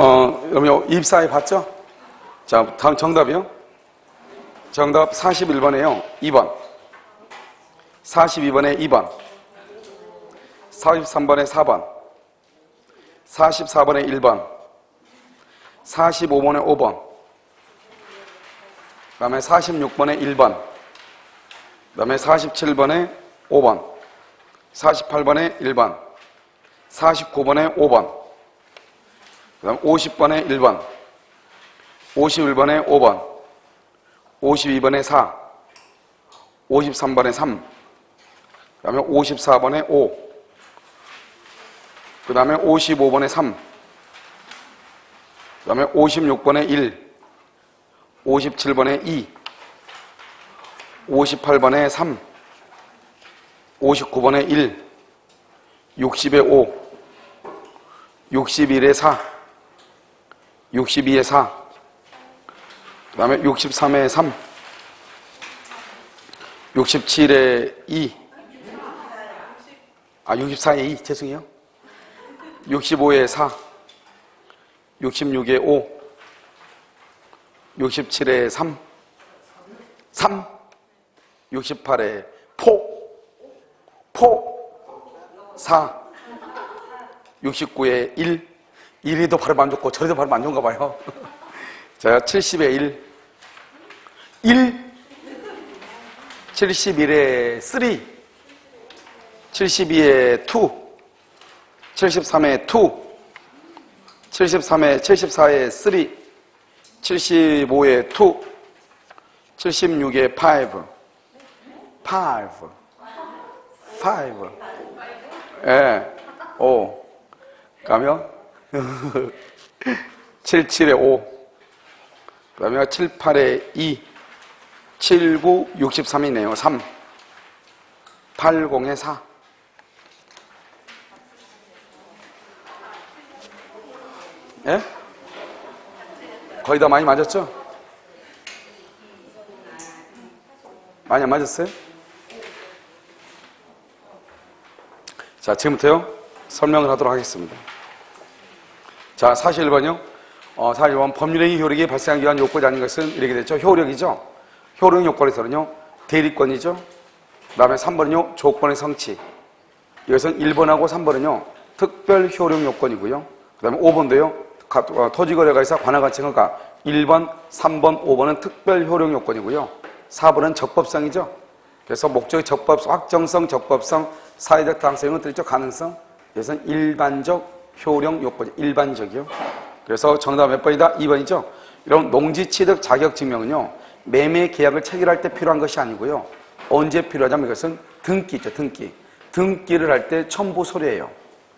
여러분, 24회 봤죠? 자, 다음 정답이요. 정답 41번에요. 2번. 42번에 2번. 43번에 4번. 44번에 1번. 45번에 5번. 그 다음에 46번에 1번. 그 다음에 47번에 5번. 48번에 1번. 49번에 5번. 그 다음 50번에 1번. 51번에 5번. 52번에 4. 53번에 3. 그 다음에 54번에 5. 그 다음에 55번에 3. 그 다음에 56번에 1. 57번에 2. 58번에 3. 59번에 1. 60에 5. 61에 4. 62에 4. 그 다음에 63에 3. 67에 2. 64에 2. 죄송해요. 65에 4. 66에 5. 67에 3. 3. 68에 4. 69에 1. 1이도 발음 안 좋고 저리도 발음 안 좋은가 봐요. 자, 70에 1. 1. 71에 3. 72에 2. 73에 2. 74에 3. 75에 2. 76에 5. 5. 예. 5. 가면 77에 5. 그 다음에 78에 2. 79, 63이네요. 3. 80에 4. 예? 거의 다 많이 맞았죠? 많이 안 맞았어요? 자, 지금부터요, 설명을 하도록 하겠습니다. 자, 41번이요. 41번, 법률행위 효력이 발생하기 위한 요건이 아닌 것은 이렇게 됐죠. 효력이죠. 효력 요건에서는요, 대리권이죠. 그 다음에 3번은요, 조건의 성취. 이것은 1번하고 3번은요, 특별 효력 요건이고요. 그 다음에 5번도요, 토지거래가에서 관할관청가 1번, 3번, 5번은 특별 효력 요건이고요. 4번은 적법성이죠. 그래서 목적의 적법성, 확정성, 적법성, 사회적 당성, 이런 것들 있죠. 가능성. 이것은 일반적 효력 요건이 일반적이요. 그래서 정답 몇 번이다? 2번이죠. 이런 농지취득 자격증명은요, 매매 계약을 체결할 때 필요한 것이 아니고요. 언제 필요하냐면 이것은 등기 있죠. 등기를 할 때 첨부 서류예요.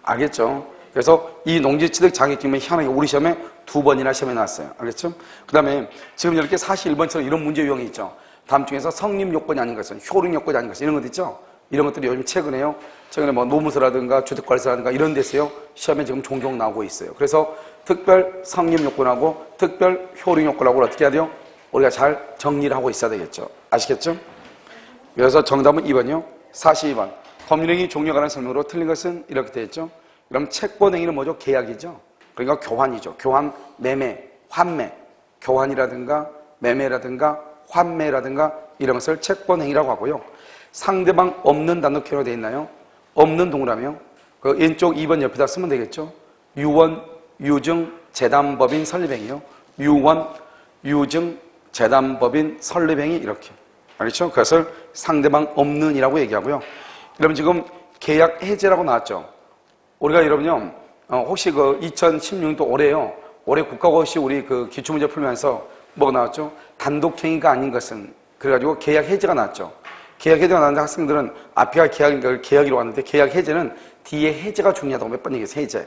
알겠죠? 그래서 이 농지취득 자격증명이 희한하게 우리 시험에 2번이나 시험에 나왔어요. 알겠죠? 그 다음에 지금 이렇게 41번처럼 이런 문제 유형이 있죠. 다음 중에서 성립 요건이 아닌 것은, 효력 요건이 아닌 것은, 이런 것도 있죠. 이런 것들이 요즘 최근에 뭐 노무서라든가 주택관리사라든가 이런 데서요, 시험에 지금 종종 나오고 있어요. 그래서 특별 성립 요건하고 특별 효력 요건하고 어떻게 해야 돼요? 우리가 잘 정리를 하고 있어야 되겠죠. 아시겠죠? 그래서 정답은 2번이요. 42번. 법률행위 종료에 관한 설명으로 틀린 것은 이렇게 되어 있죠. 그럼 채권행위는 뭐죠? 계약이죠. 그러니까 교환이죠. 교환, 매매, 환매. 교환이라든가 매매라든가 환매라든가 이런 것을 채권행위라고 하고요. 상대방 없는 단독형으로 되어 있나요? 없는 동그라미요. 그 왼쪽 2번 옆에다 쓰면 되겠죠. 유원, 유증, 재담법인 설립행위요. 유원, 유증, 재담법인 설립행위 이렇게. 알겠죠? 그것을 상대방 없는이라고 얘기하고요. 여러분 지금 계약 해제라고 나왔죠. 우리가 여러분요, 혹시 그 2016년도 올해요. 올해 국가고시 우리 그 기출문제 풀면서 뭐가 나왔죠? 단독행위가 아닌 것은 그래가지고 계약 해제가 나왔죠. 계약 해제가 나왔는데 학생들은 앞에가 계약이라고 왔는데 계약 해제는 뒤에 해제가 중요하다고 몇 번 얘기했어요. 해제.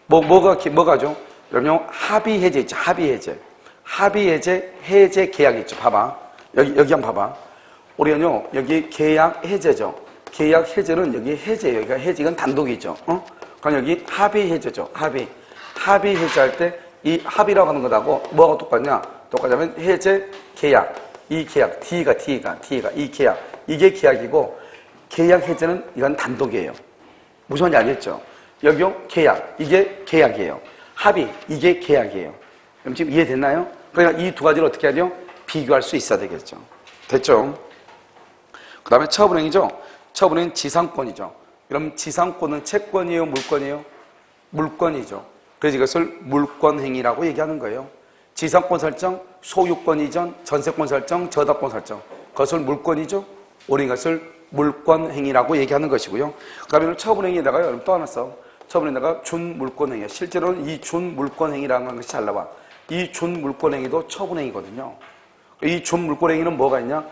뭐가죠? 여러분요, 합의 해제 있죠. 합의 해제. 합의 해제, 해제 계약이 있죠. 봐봐. 여기 한번 봐봐. 우리는요, 여기 계약 해제죠. 계약 해제는 여기 해제예요. 그러니까 해제, 이건 단독이죠. 그럼 여기 합의 해제죠. 합의. 합의 해제할 때 이 합의라고 하는 것하고 뭐가 똑같냐? 똑같냐면 해제, 계약. 이 계약, D가 이 계약. 이게 계약이고, 계약 해제는 이건 단독이에요. 무슨 말인지 알겠죠? 여기요, 계약. 이게 계약이에요. 합의, 이게 계약이에요. 그럼 지금 이해됐나요? 그러니까 이 두 가지를 어떻게 하죠? 비교할 수 있어야 되겠죠. 됐죠? 그 다음에 처분행위죠. 처분행위는 지상권이죠. 그럼 지상권은 채권이에요, 물권이에요? 물권이죠. 그래서 이것을 물권행위라고 얘기하는 거예요. 지상권 설정, 소유권 이전, 전세권 설정, 저당권 설정. 그것을 물권이죠. 우리 이것을 물권행위라고 얘기하는 것이고요. 그 다음에 처분행위에다가 여러분 또 하나 써. 처분에다가 준물권행위. 실제로는 이 준물권행위라는 것이 잘 나와. 이 준물권행위도 처분행위거든요. 이 준물권행위는 뭐가 있냐?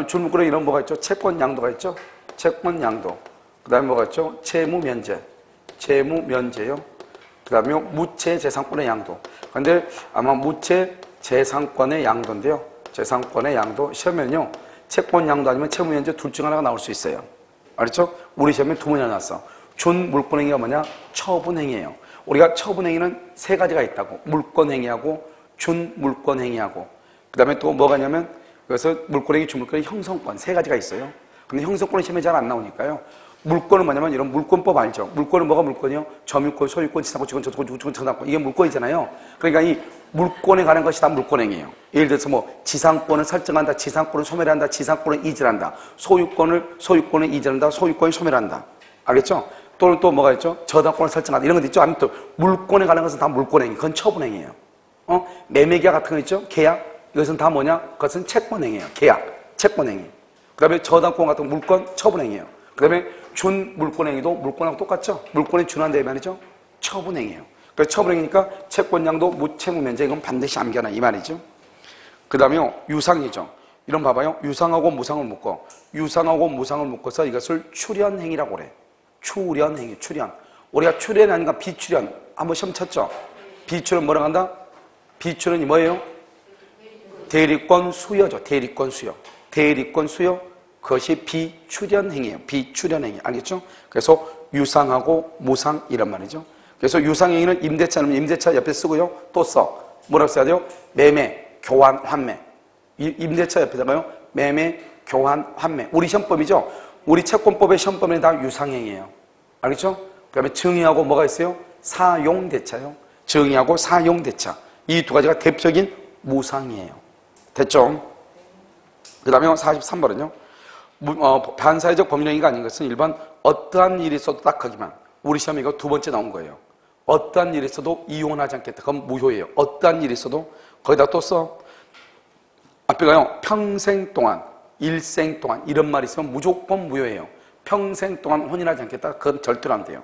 준물권행위는 뭐가 있죠? 채권양도가 있죠? 채권양도. 그 다음에 뭐가 있죠? 채무면제. 채무면제요. 그 다음에 무채재산권의 양도. 근데 아마 무채재산권의 양도인데요. 재산권의 양도. 시험에는요, 채권양도 아니면 채무면제 둘 중 하나가 나올 수 있어요. 알았죠? 우리 시험에 두 번이나 나왔어. 준물권행위가 뭐냐? 처분행위예요. 우리가 처분행위는 세 가지가 있다고. 물권행위하고 준물권행위하고 그 다음에 또 뭐가 있냐면 그래서 물권행위, 준물권행위, 형성권 세 가지가 있어요. 근데 형성권은 시험에 잘 안 나오니까요. 물권은 뭐냐면 이런 물권법 알죠? 물권은 뭐가 물권이요? 점유권, 소유권, 지상권, 지권, 저당권, 주권, 저당권 이게 물권이잖아요. 그러니까 이 물권에 관한 것이 다 물권행위예요. 예를 들어서 뭐 지상권을 설정한다, 지상권을 소멸한다, 지상권을 이전한다, 소유권을 이전한다, 소유권을 소멸한다. 알겠죠? 또는 또 뭐가 있죠? 저당권을 설정한다 이런 것도 있죠. 아무튼 물권에 관한 것은 다 물권행위, 그건 처분행위예요. 매매계약 같은 거 있죠? 계약 이것은 다 뭐냐? 그것은 채권행위예요. 계약, 채권행위. 그 다음에 저당권 같은 물권, 처분행위예요. 그 다음에 준물권행위도 물권하고 똑같죠? 물권에 준한다 이 말이죠? 처분행위예요. 그래서 처분행위니까 채권양도, 무채무면제 이건 반드시 암기하라 이 말이죠. 그 다음에 유상이죠. 이런 봐봐요. 유상하고 무상을 묶어. 유상하고 무상을 묶어서 이것을 출연행위라고 그래. 출연행위, 출연. 우리가 출연 아닌가 비출연. 한번 시험 쳤죠? 비출연 뭐라고 한다? 비출연이 뭐예요? 대리권 수여죠. 대리권 수여. 대리권 수여. 그것이 비출연행위예요. 비출연행위. 알겠죠? 그래서 유상하고 무상 이런 말이죠. 그래서 유상행위는 임대차는 임대차 옆에 쓰고요. 또 써. 뭐라고 써야 돼요? 매매, 교환, 환매. 임대차 옆에다가요. 매매, 교환, 환매. 우리 시험법이죠. 우리 채권법의 시험법은 다 유상행위예요. 알겠죠? 그 다음에 증의하고 뭐가 있어요? 사용대차요. 증의하고 사용대차. 이 두 가지가 대표적인 무상이에요. 됐죠? 그 다음에 43번은요. 반사회적 법률행위가 아닌 것은 일반 어떠한 일이 있어도 딱 하기만. 우리 시험에 이거 두 번째 나온 거예요. 어떠한 일이 있어도 이혼하지 않겠다. 그건 무효예요. 어떠한 일이 있어도 거기다 또 써. 앞에가요. 평생 동안, 일생 동안 이런 말이 있으면 무조건 무효예요. 평생 동안 혼인하지 않겠다. 그건 절대로 안 돼요.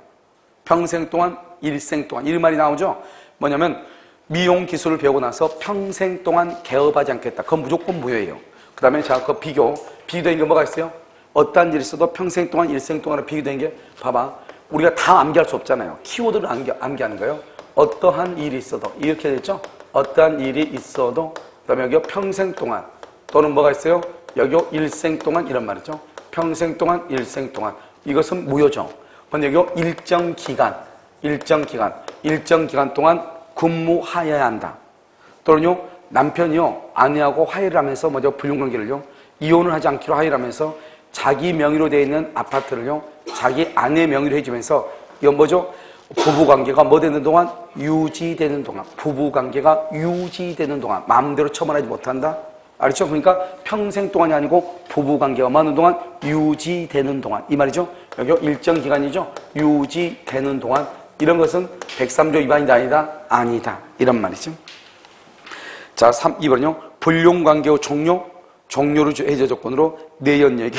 평생 동안, 일생 동안 이런 말이 나오죠. 뭐냐면 미용 기술을 배우고 나서 평생 동안 개업하지 않겠다. 그건 무조건 무효예요. 그 다음에 자, 그 비교된 게 뭐가 있어요? 어떠한 일이 있어도 평생 동안, 일생 동안으로 비교된 게 봐봐. 우리가 다 암기할 수 없잖아요. 키워드를 암기하는 거예요. 어떠한 일이 있어도 이렇게 됐죠? 어떠한 일이 있어도 그 다음에 여기 평생 동안 또는 뭐가 있어요? 여기 일생 동안 이런 말이죠. 평생 동안, 일생 동안 이것은 무효죠. 근데 여기 일정 기간 동안 근무하여야 한다. 또는요 남편이요 아내하고 화해를 하면서 먼저 불륜관계를요 이혼을 하지 않기로 화해를 하면서 자기 명의로 되어 있는 아파트를요 자기 아내 명의로 해주면서 이건 뭐죠? 부부관계가 뭐 되는 동안? 유지되는 동안. 부부관계가 유지되는 동안 마음대로 처분하지 못한다. 알겠죠? 그러니까 평생 동안이 아니고 부부관계가 많은 동안 유지되는 동안 이 말이죠. 여기 일정 기간이죠. 유지되는 동안 이런 것은 103조 위반이다 아니다? 아니다. 이런 말이죠. 자, 2번은요. 불륜관계의 종료를 해제 조건으로 내연녀에게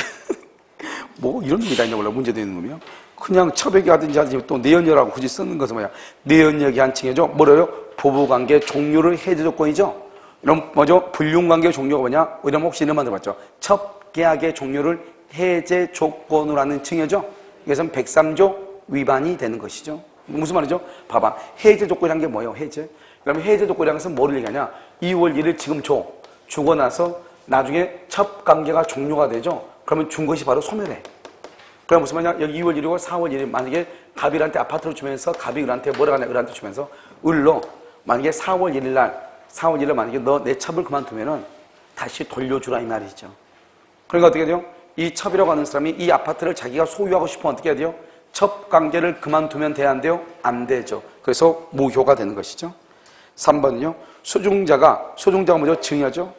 뭐 이런 놈이 다 있냐 몰라. 문제도 있는 놈이요. 그냥 처백이 하든지 하든지 또 내연녀라고 굳이 쓰는 것은 뭐야. 내연녀기 한칭이죠. 뭐래요? 부부관계 종료를 해제 조건이죠. 이런 뭐죠? 불륜관계 종료가 뭐냐? 이러면 혹시 이런 말 들어봤죠? 첩계약의 종료를 해제 조건으로 하는 칭이죠. 이것은 103조 위반이 되는 것이죠. 무슨 말이죠? 봐봐. 해제 조건이란 게 뭐예요? 해제. 그러면 해제 조건이라는 것은 뭐를 얘기하냐? 2월 1일 지금 주고 나서 나중에 첩관계가 종료가 되죠. 그러면 준 것이 바로 소멸해. 그럼 무슨 말이냐? 여기 2월 1일이고 4월 1일 만약에 갑일한테 아파트를 주면서 갑이 을한테 뭐라고 하냐? 을한테 주면서 을로 만약에 4월 1일 날 만약에 너 내 첩을 그만두면은 다시 돌려주라 이 말이죠. 그러니까 어떻게 돼요? 이 첩이라고 하는 사람이 이 아파트를 자기가 소유하고 싶으면 어떻게 해야 돼요? 첩관계를 그만두면 돼야 안 돼요? 안 되죠. 그래서 무효가 되는 것이죠. 3번은요. 수중자가 뭐죠? 증여죠.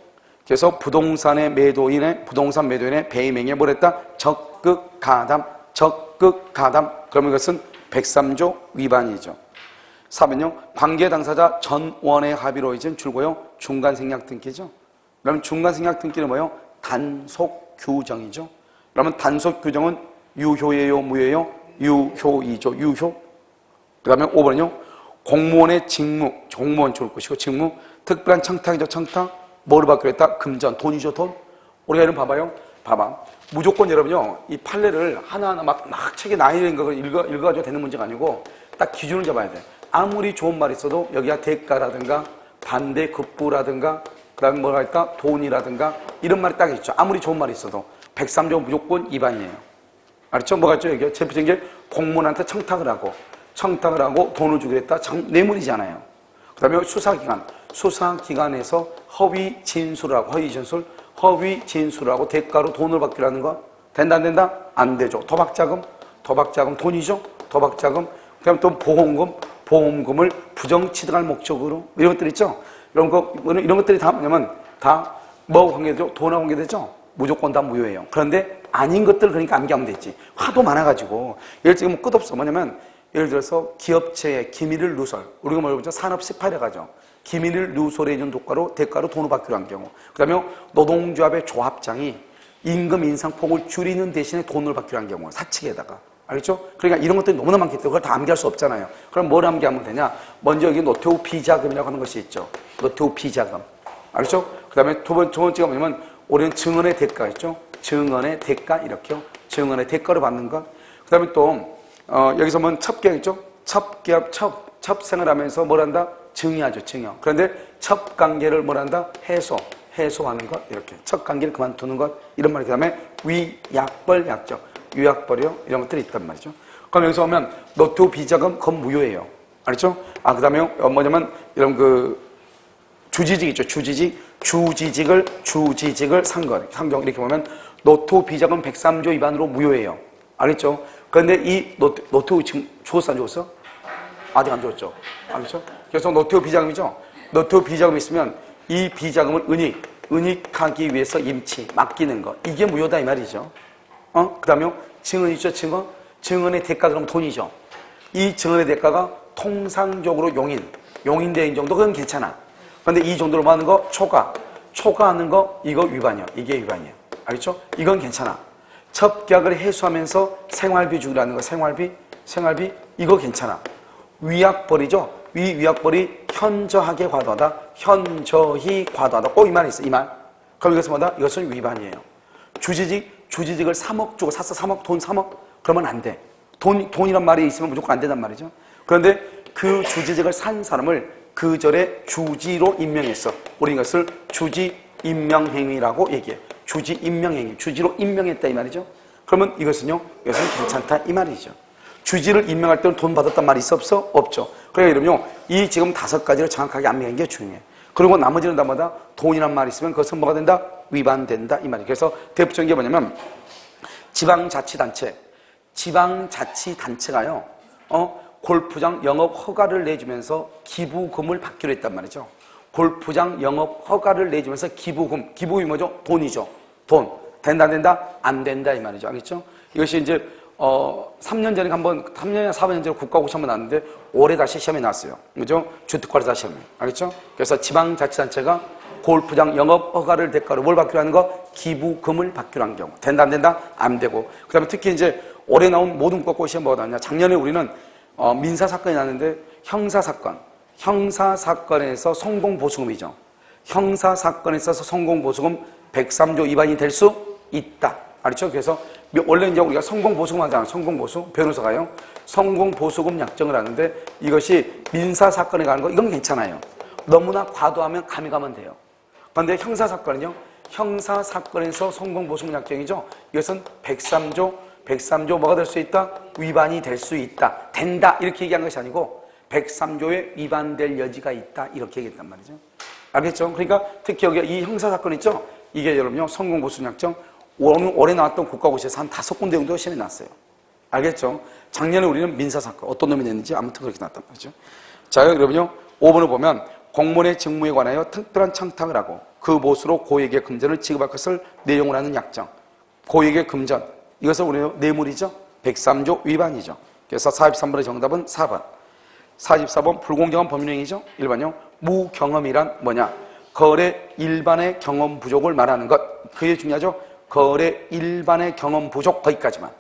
그래서 부동산 매도인의 배임행위에 뭘 했다? 적극 가담. 그러면 이것은 103조 위반이죠. 4번요. 관계 당사자 전원의 합의로 이젠 줄고요. 중간생략 등기죠. 그러면 중간생략 등기는 뭐예요? 단속 규정이죠. 그러면 단속 규정은 유효예요, 무효예요? 유효이죠. 유효. 그 다음에 5번은요. 공무원의 직무, 공무원 좋을 것이고 직무, 특별한 청탁이죠. 청탁. 뭐를 받기로 했다? 금전, 돈이죠. 돈. 우리가 이런 봐봐요. 봐봐. 무조건 여러분요. 이 판례를 하나하나 막 책에 나열된 거 읽어가지고 되는 문제가 아니고 딱 기준을 잡아야 돼. 아무리 좋은 말이 있어도 여기가 대가라든가 반대 급부라든가 그 다음에 뭐가 할까? 돈이라든가 이런 말이 딱 있죠. 아무리 좋은 말이 있어도 103조 무조건 위반이에요. 알았죠? 뭐가 있죠? 여기 대표적인 게 공무원한테 청탁을 하고 돈을 주기로 했다. 뇌물이잖아요. 그 다음에 수사기관에서 허위 진술을 하고 대가로 돈을 받기로 하는 거 된다 안 된다? 안 되죠. 도박자금 돈이죠. 도박자금. 그 다음에 또 보험금을 부정 취득할 목적으로 이런 것들 있죠. 이런 것들이 다 뭐냐면 다 뭐하고 관계되죠? 돈하고 관계되죠? 무조건 다 무효예요. 그런데 아닌 것들 그러니까 암기하면 되지. 하도 많아가지고 예를 들면 끝없어. 뭐냐면 예를 들어서 기업체의 기밀을 누설. 우리가 뭐라고 그러죠? 산업 18에 가죠. 기밀을 누설해준 대가로 돈을 받기로 한 경우. 그 다음에 노동조합의 조합장이 임금 인상폭을 줄이는 대신에 돈을 받기로 한 경우. 사측에다가. 알겠죠? 그러니까 이런 것들이 너무나 많기 때문에 그걸 다 암기할 수 없잖아요. 그럼 뭘 암기하면 되냐? 먼저 여기 노태우 비자금이라고 하는 것이 있죠. 노태우 비자금. 알겠죠? 그 다음에 두 번째가 뭐냐면 우리는 증언의 대가 있죠? 증언의 대가 이렇게요. 증언의 대가를 받는 것. 그 다음에 또 여기서 보면 첩계약 있죠? 첩생을 하면서 뭘 한다? 증여하죠. 증여. 그런데 첩관계를 뭘 한다? 해소하는 것 이렇게. 첩관계를 그만두는 것 이런 말이. 그 다음에 위약벌 약정. 유약벌이요? 이런 것들이 있단 말이죠. 그럼 여기서 보면 노태우 비자금 그건 무효예요. 알겠죠? 그 다음에 뭐냐면 이런 주지직 있죠. 주지직을 상경 이렇게 보면 노태우 비자금 103조 위반으로 무효예요. 알겠죠? 그런데 이 노태우 지금 줬어 안 줬어? 아직 안 줬죠. 알겠죠? 그래서 노태우 비자금이죠. 노태우 비자금이 있으면 이 비자금을 은닉하기 위해서 맡기는 거. 이게 무효다 이 말이죠. 그 다음에 증언 있죠, 증언. 증언의 대가 그러면 돈이죠. 이 증언의 대가가 통상적으로 용인대행 정도 그건 괜찮아. 그런데 이 정도로 하는 거 초과하는 거 이거 위반이야. 이게 위반이야. 알겠죠? 이건 괜찮아. 첩계약을 해소하면서 생활비 주기로 하는 거 생활비 이거 괜찮아. 위약벌이죠. 위약벌이 현저하게 과도하다. 현저히 과도하다. 꼭 이 말이 있어. 이 말. 그럼 이것은 뭐다? 이것은 위반이에요. 주지직을 3억 주고 샀어. 3억, 돈 3억? 그러면 안 돼. 돈이란 말이 있으면 무조건 안 된단 말이죠. 그런데 그 주지직을 산 사람을 그 절에 주지로 임명했어. 우리 이것을 주지 임명행위라고 얘기해. 주지 임명행위. 주지로 임명했다 이 말이죠. 그러면 이것은 괜찮다 이 말이죠. 주지를 임명할 때는 돈 받았단 말이 있어 없어? 없죠. 그러니까 이러면요. 이 지금 5가지를 정확하게 암기하는 게 중요해. 그리고 나머지는 다마다 돈이란 말이 있으면 그것은 뭐가 된다? 위반된다 이 말이에요. 그래서 대표적인 게 뭐냐면 지방자치단체가요. 골프장 영업 허가를 내주면서 기부금을 받기로 했단 말이죠. 골프장 영업 허가를 내주면서 기부금이 뭐죠? 돈이죠. 돈. 된다 안 된다? 안 된다 이 말이죠. 알겠죠? 이것이 이제 3년 전에 3년이나 4년 전에 국가고시 한번 나왔는데 올해 다시 시험에 나왔어요. 그죠? 주특활자 시험에. 알겠죠? 그래서 지방자치단체가 골프장 영업 허가를 대가로 뭘 받기로 하는 거? 기부금을 받기로 한 경우. 된다 안 된다? 안 되고. 그 다음에 특히 이제 올해 나온 모든 국가고시 시험 뭐가 나왔냐? 작년에 우리는 민사사건이 났는데 형사사건에서 성공보수금이죠. 형사사건에 있어서 성공보수금 103조 위반이 될 수 있다. 알죠? 그래서 원래 이제 우리가 성공보수금 하잖아요. 성공보수. 변호사가요. 성공보수금 약정을 하는데 이것이 민사사건에 가는 거 이건 괜찮아요. 너무나 과도하면 감이 가면 돼요. 그런데 형사사건은요. 형사사건에서 성공보수금 약정이죠. 이것은 103조 뭐가 될 수 있다? 위반이 될 수 있다. 된다. 이렇게 얘기한 것이 아니고 103조에 위반될 여지가 있다. 이렇게 얘기했단 말이죠. 알겠죠? 그러니까 특히 여기 이 형사사건 있죠? 이게 여러분요. 성공보수금 약정 올해 나왔던 국가고시에서 한 5군데 정도 시험이 났어요. 알겠죠? 작년에 우리는 민사사건, 어떤 놈이 냈는지 아무튼 그렇게 났단 말이죠. 자, 여러분요, 5번을 보면 공무원의 직무에 관하여 특별한 청탁을 하고 그 못으로 고액의 금전을 지급할 것을 내용을 하는 약정. 고액의 금전, 이것을 우리는 뇌물이죠. 103조 위반이죠. 그래서 43번의 정답은 4번. 44번 불공정한 법률행위죠. 1번요. 무경험이란 뭐냐? 거래 일반의 경험 부족을 말하는 것. 그게 중요하죠. 거래 일반의 경험 부족, 거기까지만.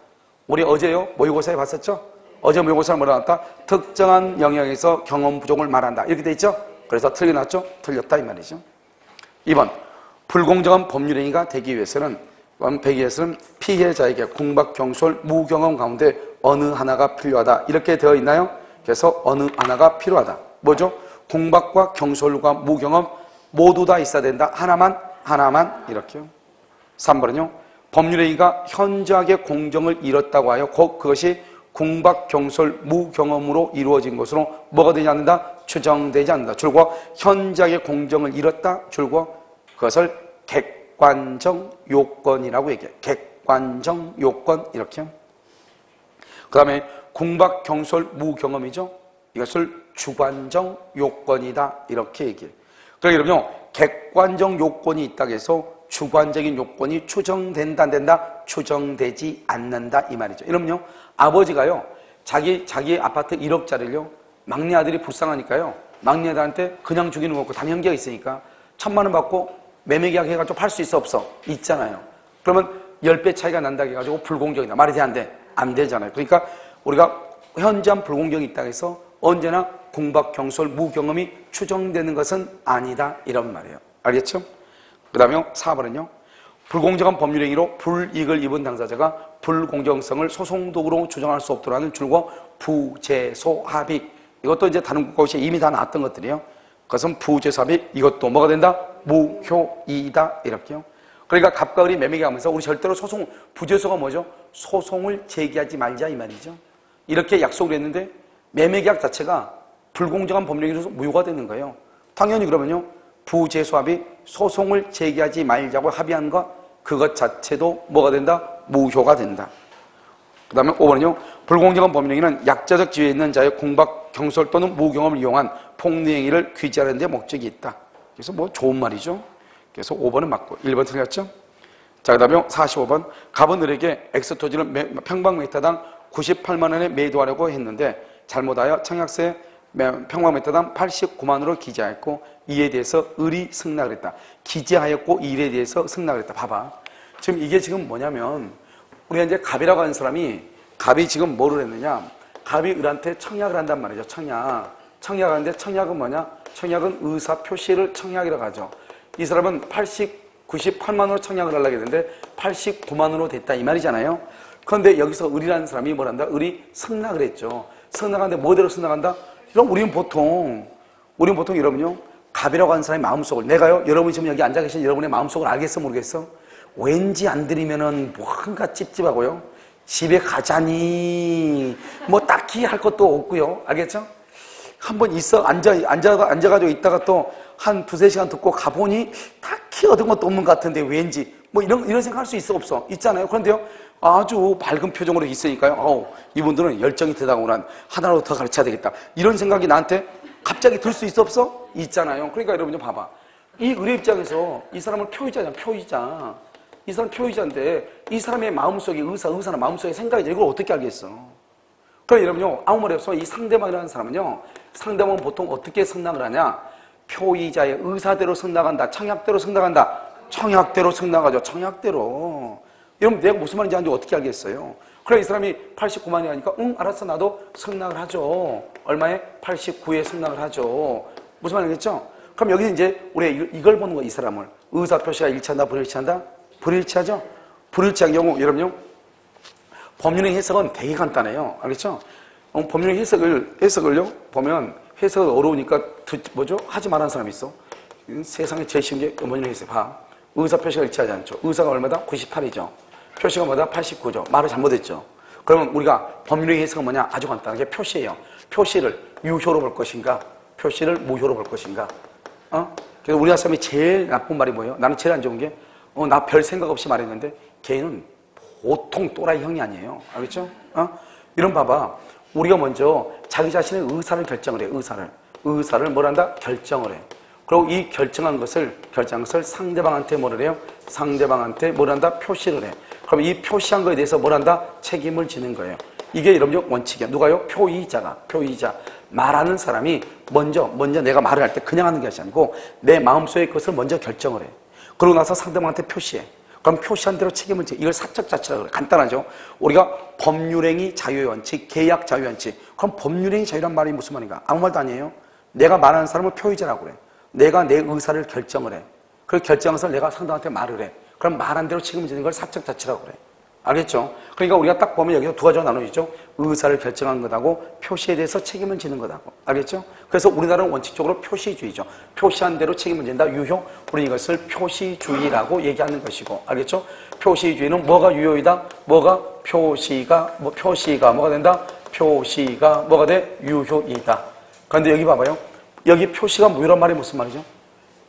우리 어제요 모의고사에 봤었죠? 어제 모의고사를 뭐라 나왔다? 특정한 영역에서 경험 부족을 말한다. 이렇게 돼 있죠? 그래서 틀리게 나왔죠? 틀렸다 이 말이죠. 2번 불공정한 법률행위가 되기 위해서는 피해자에게 공박, 경솔, 무경험 가운데 어느 하나가 필요하다. 이렇게 되어 있나요? 그래서 어느 하나가 필요하다. 뭐죠? 공박과 경솔과 무경험 모두 다 있어야 된다. 하나만 이렇게요. 3번은요. 법률행위가 현저하게 공정을 잃었다고 하여 그것이 공박, 경솔, 무경험으로 이루어진 것으로 뭐가 되지 않는다? 추정되지 않는다. 줄거 현저하게 공정을 잃었다. 줄거 그것을 객관적 요건이라고 얘기해요. 객관적 요건 이렇게요. 그 다음에 공박, 경솔, 무경험이죠. 이것을 주관적 요건이다. 이렇게 얘기해요. 그러니까 여러분요. 객관적 요건이 있다고 해서 주관적인 요건이 추정된다 안 된다? 추정되지 않는다 이 말이죠. 여러분요. 아버지가요. 자기 아파트 1억짜리를요. 막내 아들이 불쌍하니까요. 막내 아들한테 그냥 주기는 거 없고 단형기가 있으니까 1,000만 원 받고 매매계약 해가지고 팔 수 있어 없어? 있잖아요. 그러면 10배 차이가 난다 해가지고 불공정이다. 말이 돼 안 돼? 안 되잖아요. 그러니까 우리가 현저한 불공정이 있다고 해서 언제나 공박, 경솔, 무경험이 추정되는 것은 아니다 이런 말이에요. 알겠죠? 그 다음에 4번은요. 불공정한 법률행위로 불이익을 입은 당사자가 불공정성을 소송도구로 주장할 수 없도록 하는 줄과 부재소합의. 이것도 이제 다른 곳에 이미 다 나왔던 것들이에요. 그것은 부재소합의. 이것도 뭐가 된다? 무효이다. 이렇게요. 그러니까 갑과 을이 매매계약하면서 우리 절대로 부재소가 뭐죠? 소송을 제기하지 말자 이 말이죠. 이렇게 약속을 했는데 매매계약 자체가 불공정한 법률행위로 무효가 되는 거예요. 당연히 그러면요. 부재소합의 소송을 제기하지 말자고 합의한 것, 그것 자체도 뭐가 된다? 무효가 된다. 그 다음에 5번은요. 불공정한 법률행위는 약자적 지위에 있는 자의 공박, 경솔 또는 무경험을 이용한 폭리행위를 규제하는 데 목적이 있다. 그래서 뭐 좋은 말이죠. 그래서 5번은 맞고 1번 틀렸죠. 자, 그 다음에 45번. 갑은 을에게 X토지를 평방미터당 98만 원에 매도하려고 했는데 잘못하여 청약서에 평방미터당 89만원으로 기재하였고 이에 대해서 을이 승낙을 했다. 기재하였고 이 일에 대해서 승낙을 했다. 봐봐. 지금 이게 지금 뭐냐면 우리가 이제 갑이라고 하는 사람이 갑이 지금 뭐를 했느냐. 갑이 을한테 청약을 한단 말이죠. 청약하는데 청약은 뭐냐. 청약은 의사표시를 청약이라고 하죠. 이 사람은 98만원으로 청약을 하려고 했는데 89만원으로 됐다 이 말이잖아요. 그런데 여기서 을이라는 사람이 뭘 한다? 을이 승낙을 했죠. 승낙하는데 뭐대로 승낙한다? 그럼 우리는 보통 여러분요. 갑이라고 하는 사람의 마음속을 내가요. 여러분 지금 여기 앉아 계신 여러분의 마음속을 알겠어 모르겠어? 왠지 안 드리면은 뭔가 찝찝하고요. 집에 가자니 뭐 딱히 할 것도 없고요. 알겠죠? 한번 앉아가지고 있다가 또 한 2-3시간 듣고 가보니 딱히 얻은 것도 없는 것 같은데 왠지 뭐 이런 생각할 수 있어 없어? 있잖아요. 그런데요. 아주 밝은 표정으로 있으니까요. 이분들은 열정이 대단하구나. 하나라도 더 가르쳐야 되겠다. 이런 생각이 나한테 갑자기 들 수 있어 없어? 있잖아요. 그러니까 여러분 좀 봐봐. 이 을의 입장에서 이 사람을 표의자잖아. 표의자. 이 사람 표의자인데 이 사람의 마음속에 의사는 마음속에 생각이죠. 이걸 어떻게 알겠어? 그러니까 여러분요. 아무 말이 없어. 이 상대방이라는 사람은요. 상대방은 보통 어떻게 승낙을 하냐. 표의자의 의사대로 승낙한다. 청약대로 승낙한다. 청약대로 승낙하죠. 청약대로. 여러분 내가 무슨 말인지 아는지 어떻게 알겠어요? 그래 이 사람이 89만이 하니까 응 알았어 나도 승낙을 하죠. 얼마에? 89에 승낙을 하죠. 무슨 말이겠죠? 그럼 여기 이제 우리 이걸 보는 거야. 이 사람을. 의사표시가 일치한다 불일치한다? 불일치하죠? 불일치한 경우 여러분요. 법률의 해석은 되게 간단해요. 알겠죠? 법률의 해석을요 보면 해석은 어려우니까 하지 말라는 사람이 있어. 세상에 제일 쉬운 게 법률의 해석. 봐. 의사표시가 일치하지 않죠. 의사가 얼마다? 98이죠. 표시가 뭐다? 89죠. 말을 잘못했죠. 그러면 우리가 법률의 해석은 뭐냐? 아주 간단하게 표시예요. 표시를 유효로 볼 것인가? 표시를 무효로 볼 것인가? 그래서 우리나라 사람이 제일 나쁜 말이 뭐예요? 나는 제일 안 좋은 게 나 별 생각 없이 말했는데 걔는 보통 또라이 형이 아니에요. 알겠죠? 이런 봐봐. 우리가 먼저 자기 자신의 의사를 결정을 해. 의사를 뭘 한다? 결정을 해. 그리고 이 결정한 것을 상대방한테 뭐를 해요? 상대방한테 뭘 한다? 표시를 해. 그럼 이 표시한 거에 대해서 뭘 한다? 책임을 지는 거예요. 이게 여러분들 원칙이야. 누가요? 표의자. 말하는 사람이 먼저 내가 말을 할 때 그냥 하는 것이 아니고 내 마음속의 것을 먼저 결정을 해. 그러고 나서 상대방한테 표시해. 그럼 표시한 대로 책임을 져. 이걸 사적 자치라고 그래. 간단하죠? 우리가 법률행위 자유의 원칙, 계약 자유의 원칙. 그럼 법률행위 자유란 말이 무슨 말인가? 아무 말도 아니에요. 내가 말하는 사람을 표의자라고 그래. 내가 내 의사를 결정을 해. 그 결정해서 내가 상대방한테 말을 해. 그럼 말한 대로 책임을 지는 걸 사적 자치라고 그래. 알겠죠? 그러니까 우리가 딱 보면 여기서 두 가지로 나눠지죠. 의사를 결정한 것하고 표시에 대해서 책임을 지는 것하고. 알겠죠? 그래서 우리나라는 원칙적으로 표시주의죠. 표시한 대로 책임을 진다. 유효. 우리는 이것을 표시주의라고 얘기하는 것이고. 알겠죠? 표시주의는 뭐가 유효이다? 표시가 뭐가 된다? 표시가 뭐가 돼? 유효이다. 그런데 여기 봐봐요. 여기 표시가 무효란 말이 무슨 말이죠?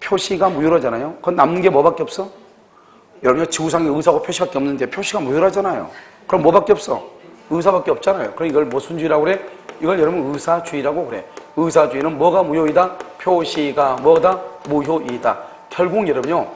표시가 무효라잖아요. 그건 남는 게 뭐밖에 없어? 여러분 지구상에 의사하고 표시밖에 없는데 표시가 무효라잖아요. 그럼 뭐밖에 없어? 의사밖에 없잖아요. 그럼 이걸 무슨 주의라고 그래? 이걸 여러분 의사주의라고 그래. 의사주의는 뭐가 무효이다? 표시가 뭐다? 무효이다. 결국 여러분요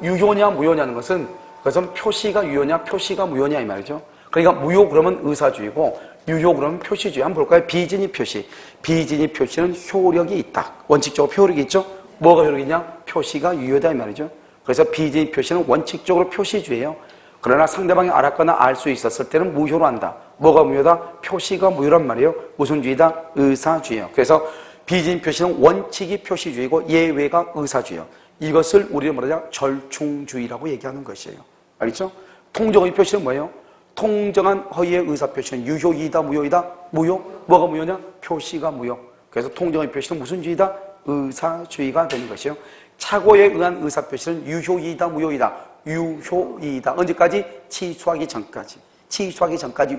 유효냐 무효냐는 것은 그것은 표시가 유효냐 표시가 무효냐 이 말이죠. 그러니까 무효 그러면 의사주의고 유효 그러면 표시주의. 한번 볼까요? 비진입 표시. 비진입 표시는 효력이 있다. 원칙적으로 효력이 있죠. 뭐가 효력이 있냐? 표시가 유효다 이 말이죠. 그래서 비진입 표시는 원칙적으로 표시주의예요. 그러나 상대방이 알았거나 알 수 있었을 때는 무효로 한다. 뭐가 무효다? 표시가 무효란 말이에요. 무슨 주의다? 의사주의예요. 그래서 비진입 표시는 원칙이 표시주의고 예외가 의사주의예요. 이것을 우리는 뭐라냐? 절충주의라고 얘기하는 것이에요. 알겠죠? 통정의 표시는 뭐예요? 통정한 허위의 의사표시는 유효이다 무효이다? 무효. 뭐가 무효냐? 표시가 무효. 그래서 통정의 표시는 무슨 주의다? 의사주의가 되는 것이에요. 착오에 의한 의사표시는 유효이다 무효이다? 유효이다. 언제까지? 취소하기 전까지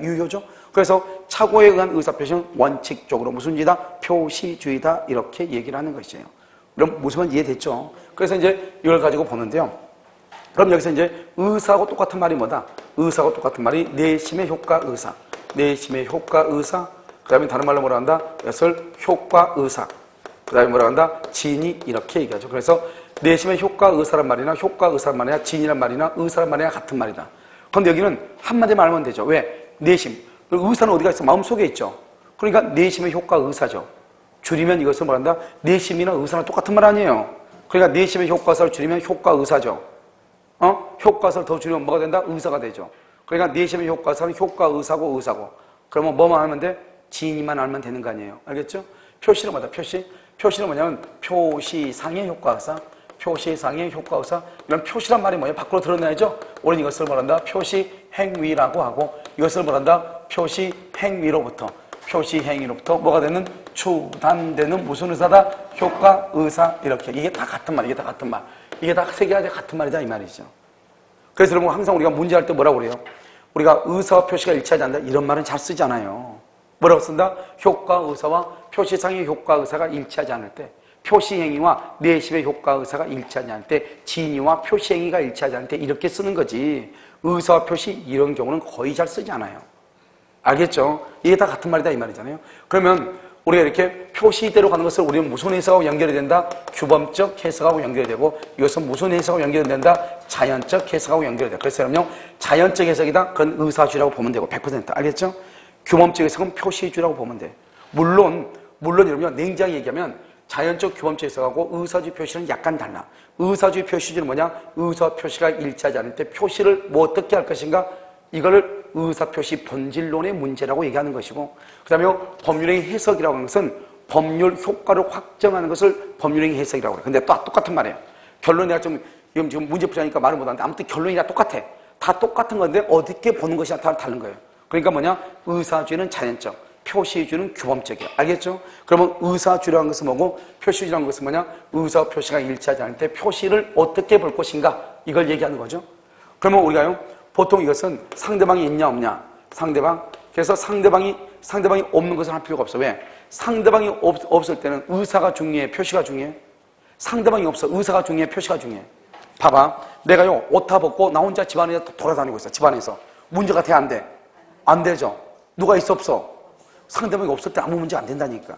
유효죠. 그래서 착오에 의한 의사표시는 원칙적으로 무슨 주의다? 표시주의다. 이렇게 얘기를 하는 것이에요. 그럼 무슨 말 이해됐죠? 그래서 이제 이걸 가지고 보는데요. 그럼 여기서 이제 의사하고 똑같은 말이 뭐다? 의사하고 똑같은 말이 내심의 효과 의사. 내심의 효과 의사. 그 다음에 다른 말로 뭐라 한다? 이것을 효과 의사. 그 다음에 뭐라 한다? 진이 이렇게 얘기하죠. 그래서 내심의 효과 의사란 말이나 효과 의사란 말이나 진이란 말이나 의사란 말이나 같은 말이다. 그런데 여기는 한마디 말하면 되죠. 왜? 내심. 의사는 어디가 있어? 마음속에 있죠. 그러니까 내심의 효과 의사죠. 줄이면 이것을 뭐란다? 내심이나 의사는 똑같은 말 아니에요. 그러니까 내심의 효과 의사를 줄이면 효과 의사죠. 효과 의사를 더 줄이면 뭐가 된다? 의사가 되죠. 그러니까 내심의 효과 의사는 효과 의사고 의사고. 그러면 뭐만 하면 돼? 진이만 알면 되는 거 아니에요. 알겠죠? 표시는 뭐다? 표시는 뭐냐면 표시상의 효과의사, 표시상의 효과의사. 이런 표시란 말이 뭐예요? 밖으로 드러내야죠. 우리는 이것을 뭐란다? 표시행위라고 하고 이것을 뭐란다? 표시행위로부터 뭐가 되는? 추단되는 무슨 의사다? 효과의사. 이렇게. 이게 다 같은 말. 이게 다 세 개가 같은 말이다 이 말이죠. 그래서 여러분 항상 우리가 문제할 때 뭐라고 그래요? 우리가 의사와 표시가 일치하지 않는다. 이런 말은 잘 쓰지 않아요. 뭐라고 쓴다? 효과의사와 표시상의 효과의사가 일치하지 않을 때, 표시행위와 내심의 효과의사가 일치하지 않을 때, 진위와 표시행위가 일치하지 않을 때 이렇게 쓰는 거지. 의사와 표시 이런 경우는 거의 잘 쓰지 않아요. 알겠죠? 이게 다 같은 말이다 이 말이잖아요. 그러면 우리가 이렇게 표시대로 가는 것을 우리는 무슨 해석하고 연결이 된다? 규범적 해석하고 연결이 되고 이것은 무슨 해석하고 연결이 된다? 자연적 해석하고 연결이 된다. 그래서 여러분요 자연적 해석이다? 그건 의사주의라고 보면 되고 100% 알겠죠? 규범적 해석은 표시주의라고 보면 돼. 물론 여러분요 냉정히 얘기하면 자연적 규범적 해석하고 의사주의 표시는 약간 달라. 의사주의 표시주의는 뭐냐? 의사 표시가 일치하지 않을 때 표시를 뭐 어떻게 할 것인가? 이거를 의사표시 본질론의 문제라고 얘기하는 것이고 그 다음에 법률행위 해석이라고 하는 것은 법률 효과를 확정하는 것을 법률행위 해석이라고 해요. 근데 또 똑같은 말이에요. 결론이 내가 지금 문제 풀이하니까 말을 못하는데 아무튼 결론이 다 똑같아. 다 똑같은 건데 어떻게 보는 것이 다 다른 거예요. 그러니까 뭐냐? 의사주의는 자연적, 표시주의는 규범적이야. 알겠죠? 그러면 의사주의라는 것은 뭐고 표시주의라는 것은 뭐냐? 의사와 표시가 일치하지 않을 때 표시를 어떻게 볼 것인가? 이걸 얘기하는 거죠. 그러면 우리가요 보통 이것은 상대방이 있냐 없냐 그래서 상대방이 없는 것을 할 필요가 없어. 왜? 상대방이 없을 때는 의사가 중요해 표시가 중요해? 상대방이 없어 의사가 중요해 표시가 중요해? 봐봐 내가요 옷 다 벗고 나 혼자 집안에 돌아다니고 있어. 집안에서 문제가 돼 안 돼? 안 되죠. 누가 있어 없어? 상대방이 없을 때 아무 문제 안 된다니까.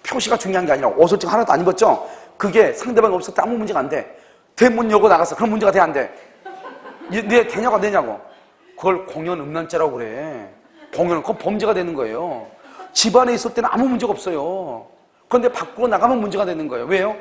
표시가 중요한 게 아니라 옷을 하나도 안 입었죠? 그게 상대방이 없을 때 아무 문제가 안 돼. 대문 열고 나갔어. 그럼 문제가 돼 안 돼? 네 되냐고 안 되냐고. 그걸 공연 음란죄라고 그래. 공연은 그건 범죄가 되는 거예요. 집안에 있을 때는 아무 문제가 없어요. 그런데 밖으로 나가면 문제가 되는 거예요. 왜요?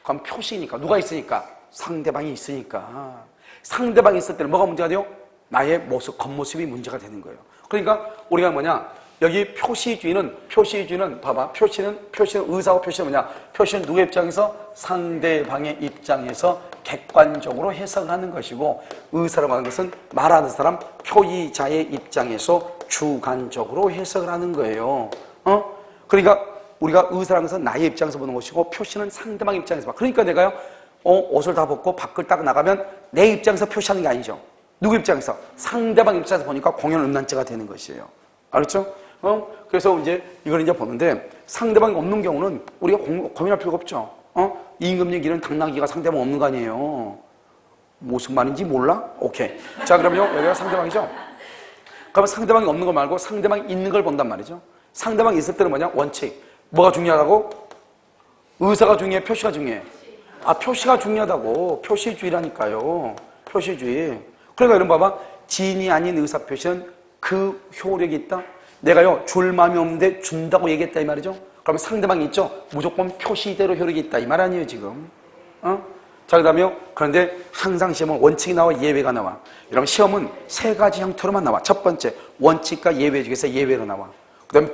그럼 표시니까. 누가 있으니까? 상대방이 있으니까. 상대방이 있을 때는 뭐가 문제가 돼요? 나의 모습, 겉모습이 문제가 되는 거예요. 그러니까 우리가 뭐냐? 여기 표시주의는 봐봐. 표시는 의사고 표시는 뭐냐? 표시는 누구의 입장에서? 상대방의 입장에서 객관적으로 해석을 하는 것이고, 의사라고 하는 것은 말하는 사람, 표의자의 입장에서 주관적으로 해석을 하는 거예요. 그러니까 우리가 의사라는 것은 나의 입장에서 보는 것이고, 표시는 상대방 입장에서 봐. 그러니까 내가요, 옷을 다 벗고 밖을 딱 나가면 내 입장에서 표시하는 게 아니죠. 누구 입장에서? 상대방 입장에서 보니까 공연 음란죄가 되는 것이에요. 알았죠? 그래서 이제 이걸 이제 보는데, 상대방이 없는 경우는 우리가 고민할 필요가 없죠. 임금 얘기는 당나귀가 상대방 없는 거 아니에요. 무슨 말인지 몰라? 오케이. 자, 그러면요, 여기가 상대방이죠? 그러면 상대방이 없는 거 말고 상대방이 있는 걸 본단 말이죠. 상대방이 있을 때는 뭐냐? 원칙. 뭐가 중요하다고? 의사가 중요해? 표시가 중요해? 표시가 중요하다고. 표시주의라니까요. 표시주의. 그러니까 이런 봐봐. 진이 아닌 의사표시는 그 효력이 있다. 내가요, 줄 마음이 없는데 준다고 얘기했다 이 말이죠. 그러면 상대방이 있죠? 무조건 표시대로 효력이 있다 이 말 아니에요 지금. 자, 그 다음에요. 그런데 항상 시험은 원칙이 나와 예외가 나와. 여러분 시험은 세 가지 형태로만 나와. 첫 번째 원칙과 예외 중에서 예외로 나와. 그 다음에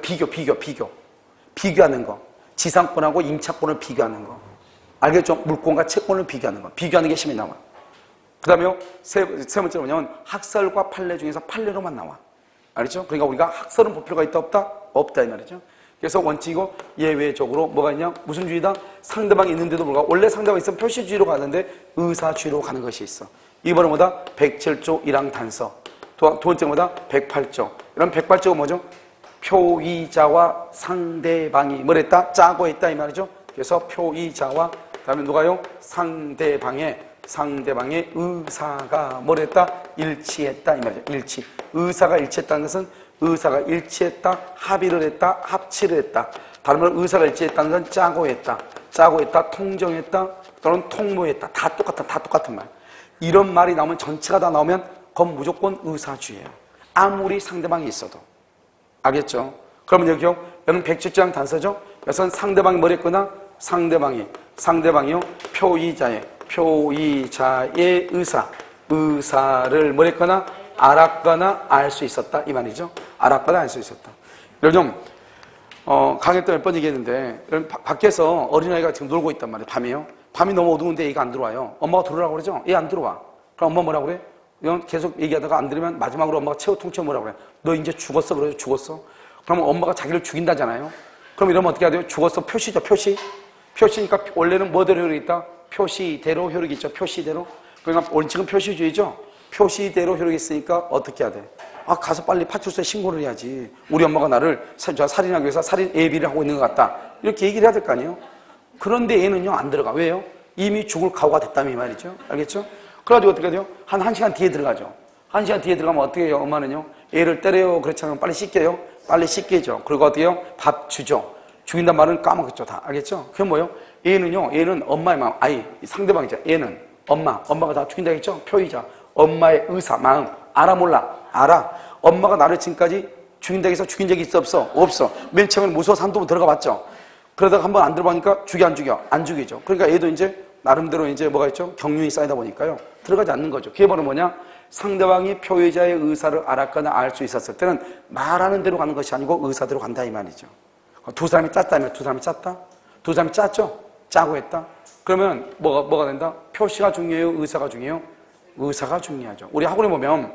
비교하는 거. 지상권하고 임차권을 비교하는 거. 알겠죠? 물권과 채권을 비교하는 거. 비교하는 게 시험에 나와. 그 다음에요, 세 번째로 뭐냐면 학설과 판례 중에서 판례로만 나와. 알겠죠? 그러니까 우리가 학설은 볼 필요가 있다 없다? 없다 이 말이죠. 그래서 원칙이고 예외적으로 뭐가 있냐? 무슨 주의다? 상대방이 있는데도 불구하고 원래 상대방이 있으면 표시주의로 가는데 의사주의로 가는 것이 있어. 이번은 뭐다? 107조 1항 단서. 두 번째가 뭐다? 108조. 이런 108조가 뭐죠? 표의자와 상대방이 뭘 했다? 짜고 했다 이 말이죠. 그래서 표의자와 그다음에 누가요? 상대방의 의사가 뭘 했다? 일치했다 이 말이죠. 일치. 의사가 일치했다는 것은 의사가 일치했다, 합의를 했다, 합치를 했다. 다른 말로 의사가 일치했다는 건 짜고 했다, 통정했다, 또는 통모했다. 다 똑같은 말. 이런 말이 나오면 전체가 다 나오면 그건 무조건 의사주의예요. 아무리 상대방이 있어도. 알겠죠? 그러면 여기요. 여기는 107장 단서죠? 여기서는 상대방이 뭘 했거나 상대방이요. 표의자의 의사를 뭘 했거나 알았거나 알 수 있었다 이 말이죠. 알았거나 알 수 있었다. 여러분 강의 때 몇 번 얘기했는데 밖에서 어린아이가 지금 놀고 있단 말이에요. 밤에요. 밤이 너무 어두운데 얘가 안 들어와요. 엄마가 들어오라고 그러죠. 얘 안 들어와. 그럼 엄마 뭐라고 그래? 이건 계속 얘기하다가 안 들으면 마지막으로 엄마가 통째로 뭐라고 그래? 너 이제 죽었어. 그래요. 죽었어. 그러면 엄마가 자기를 죽인다잖아요. 그럼 이러면 어떻게 해야 돼요? 죽었어. 표시죠. 표시니까 원래는 뭐대로 효력이 있다? 표시대로 효력이 있죠. 표시대로. 그러니까 원칙은 표시주의죠. 표시대로 효력이 있으니까 어떻게 해야 돼? 가서 빨리 파출소에 신고를 해야지. 우리 엄마가 나를 살인하기 위해서 살인 예비를 하고 있는 것 같다. 이렇게 얘기를 해야 될 거 아니에요? 그런데 얘는요, 안 들어가. 왜요? 이미 죽을 각오가 됐다며 말이죠. 알겠죠? 그래가지고 어떻게 돼요? 한 1시간 뒤에 들어가죠. 1시간 뒤에 들어가면 어떻게 해요? 엄마는요? 애를 때려요. 그렇잖아요. 빨리 씻겨요. 빨리 씻기죠. 그리고 어떻게 해요? 밥 주죠. 죽인단 말은 까먹었죠. 다. 알겠죠? 그게 뭐예요? 얘는 엄마의 마음, 상대방이죠. 얘는 엄마가 다 죽인다 했죠? 표의자. 엄마의 의사, 마음. 알아, 몰라? 알아. 엄마가 나를 지금까지 죽인다 해서 죽인 적이 있어, 없어? 없어. 맨 처음에는 무서워서 한두 번 들어가 봤죠? 그러다가 한 번 안 들어가니까 죽여, 안 죽여? 안 죽이죠. 그러니까 얘도 이제 나름대로 이제 뭐가 있죠? 경륜이 쌓이다 보니까요. 들어가지 않는 거죠. 그게 바로 뭐냐? 상대방이 표의자의 의사를 알았거나 알 수 있었을 때는 말하는 대로 가는 것이 아니고 의사대로 간다 이 말이죠. 두 사람이 짰다면 두 사람이 짰다? 두 사람이 짰죠? 짜고 했다? 그러면 뭐가 된다? 표시가 중요해요? 의사가 중요해요? 의사가 중요하죠. 우리 학원에 보면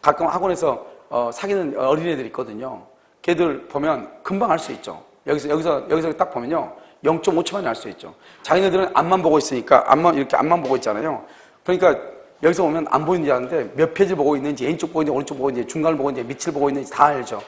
가끔 학원에서 사귀는 어린애들이 있거든요. 걔들 보면 금방 알 수 있죠. 여기서 딱 보면요. 0.5초 만에 알 수 있죠. 자기네들은 앞만 보고 있으니까 앞만 보고 있잖아요. 그러니까 여기서 보면 안 보이는지 아는데 몇 페이지 보고 있는지, 왼쪽 보고 있는지, 오른쪽 보고 있는지, 중간을 보고 있는지, 밑을 보고 있는지 다 알죠.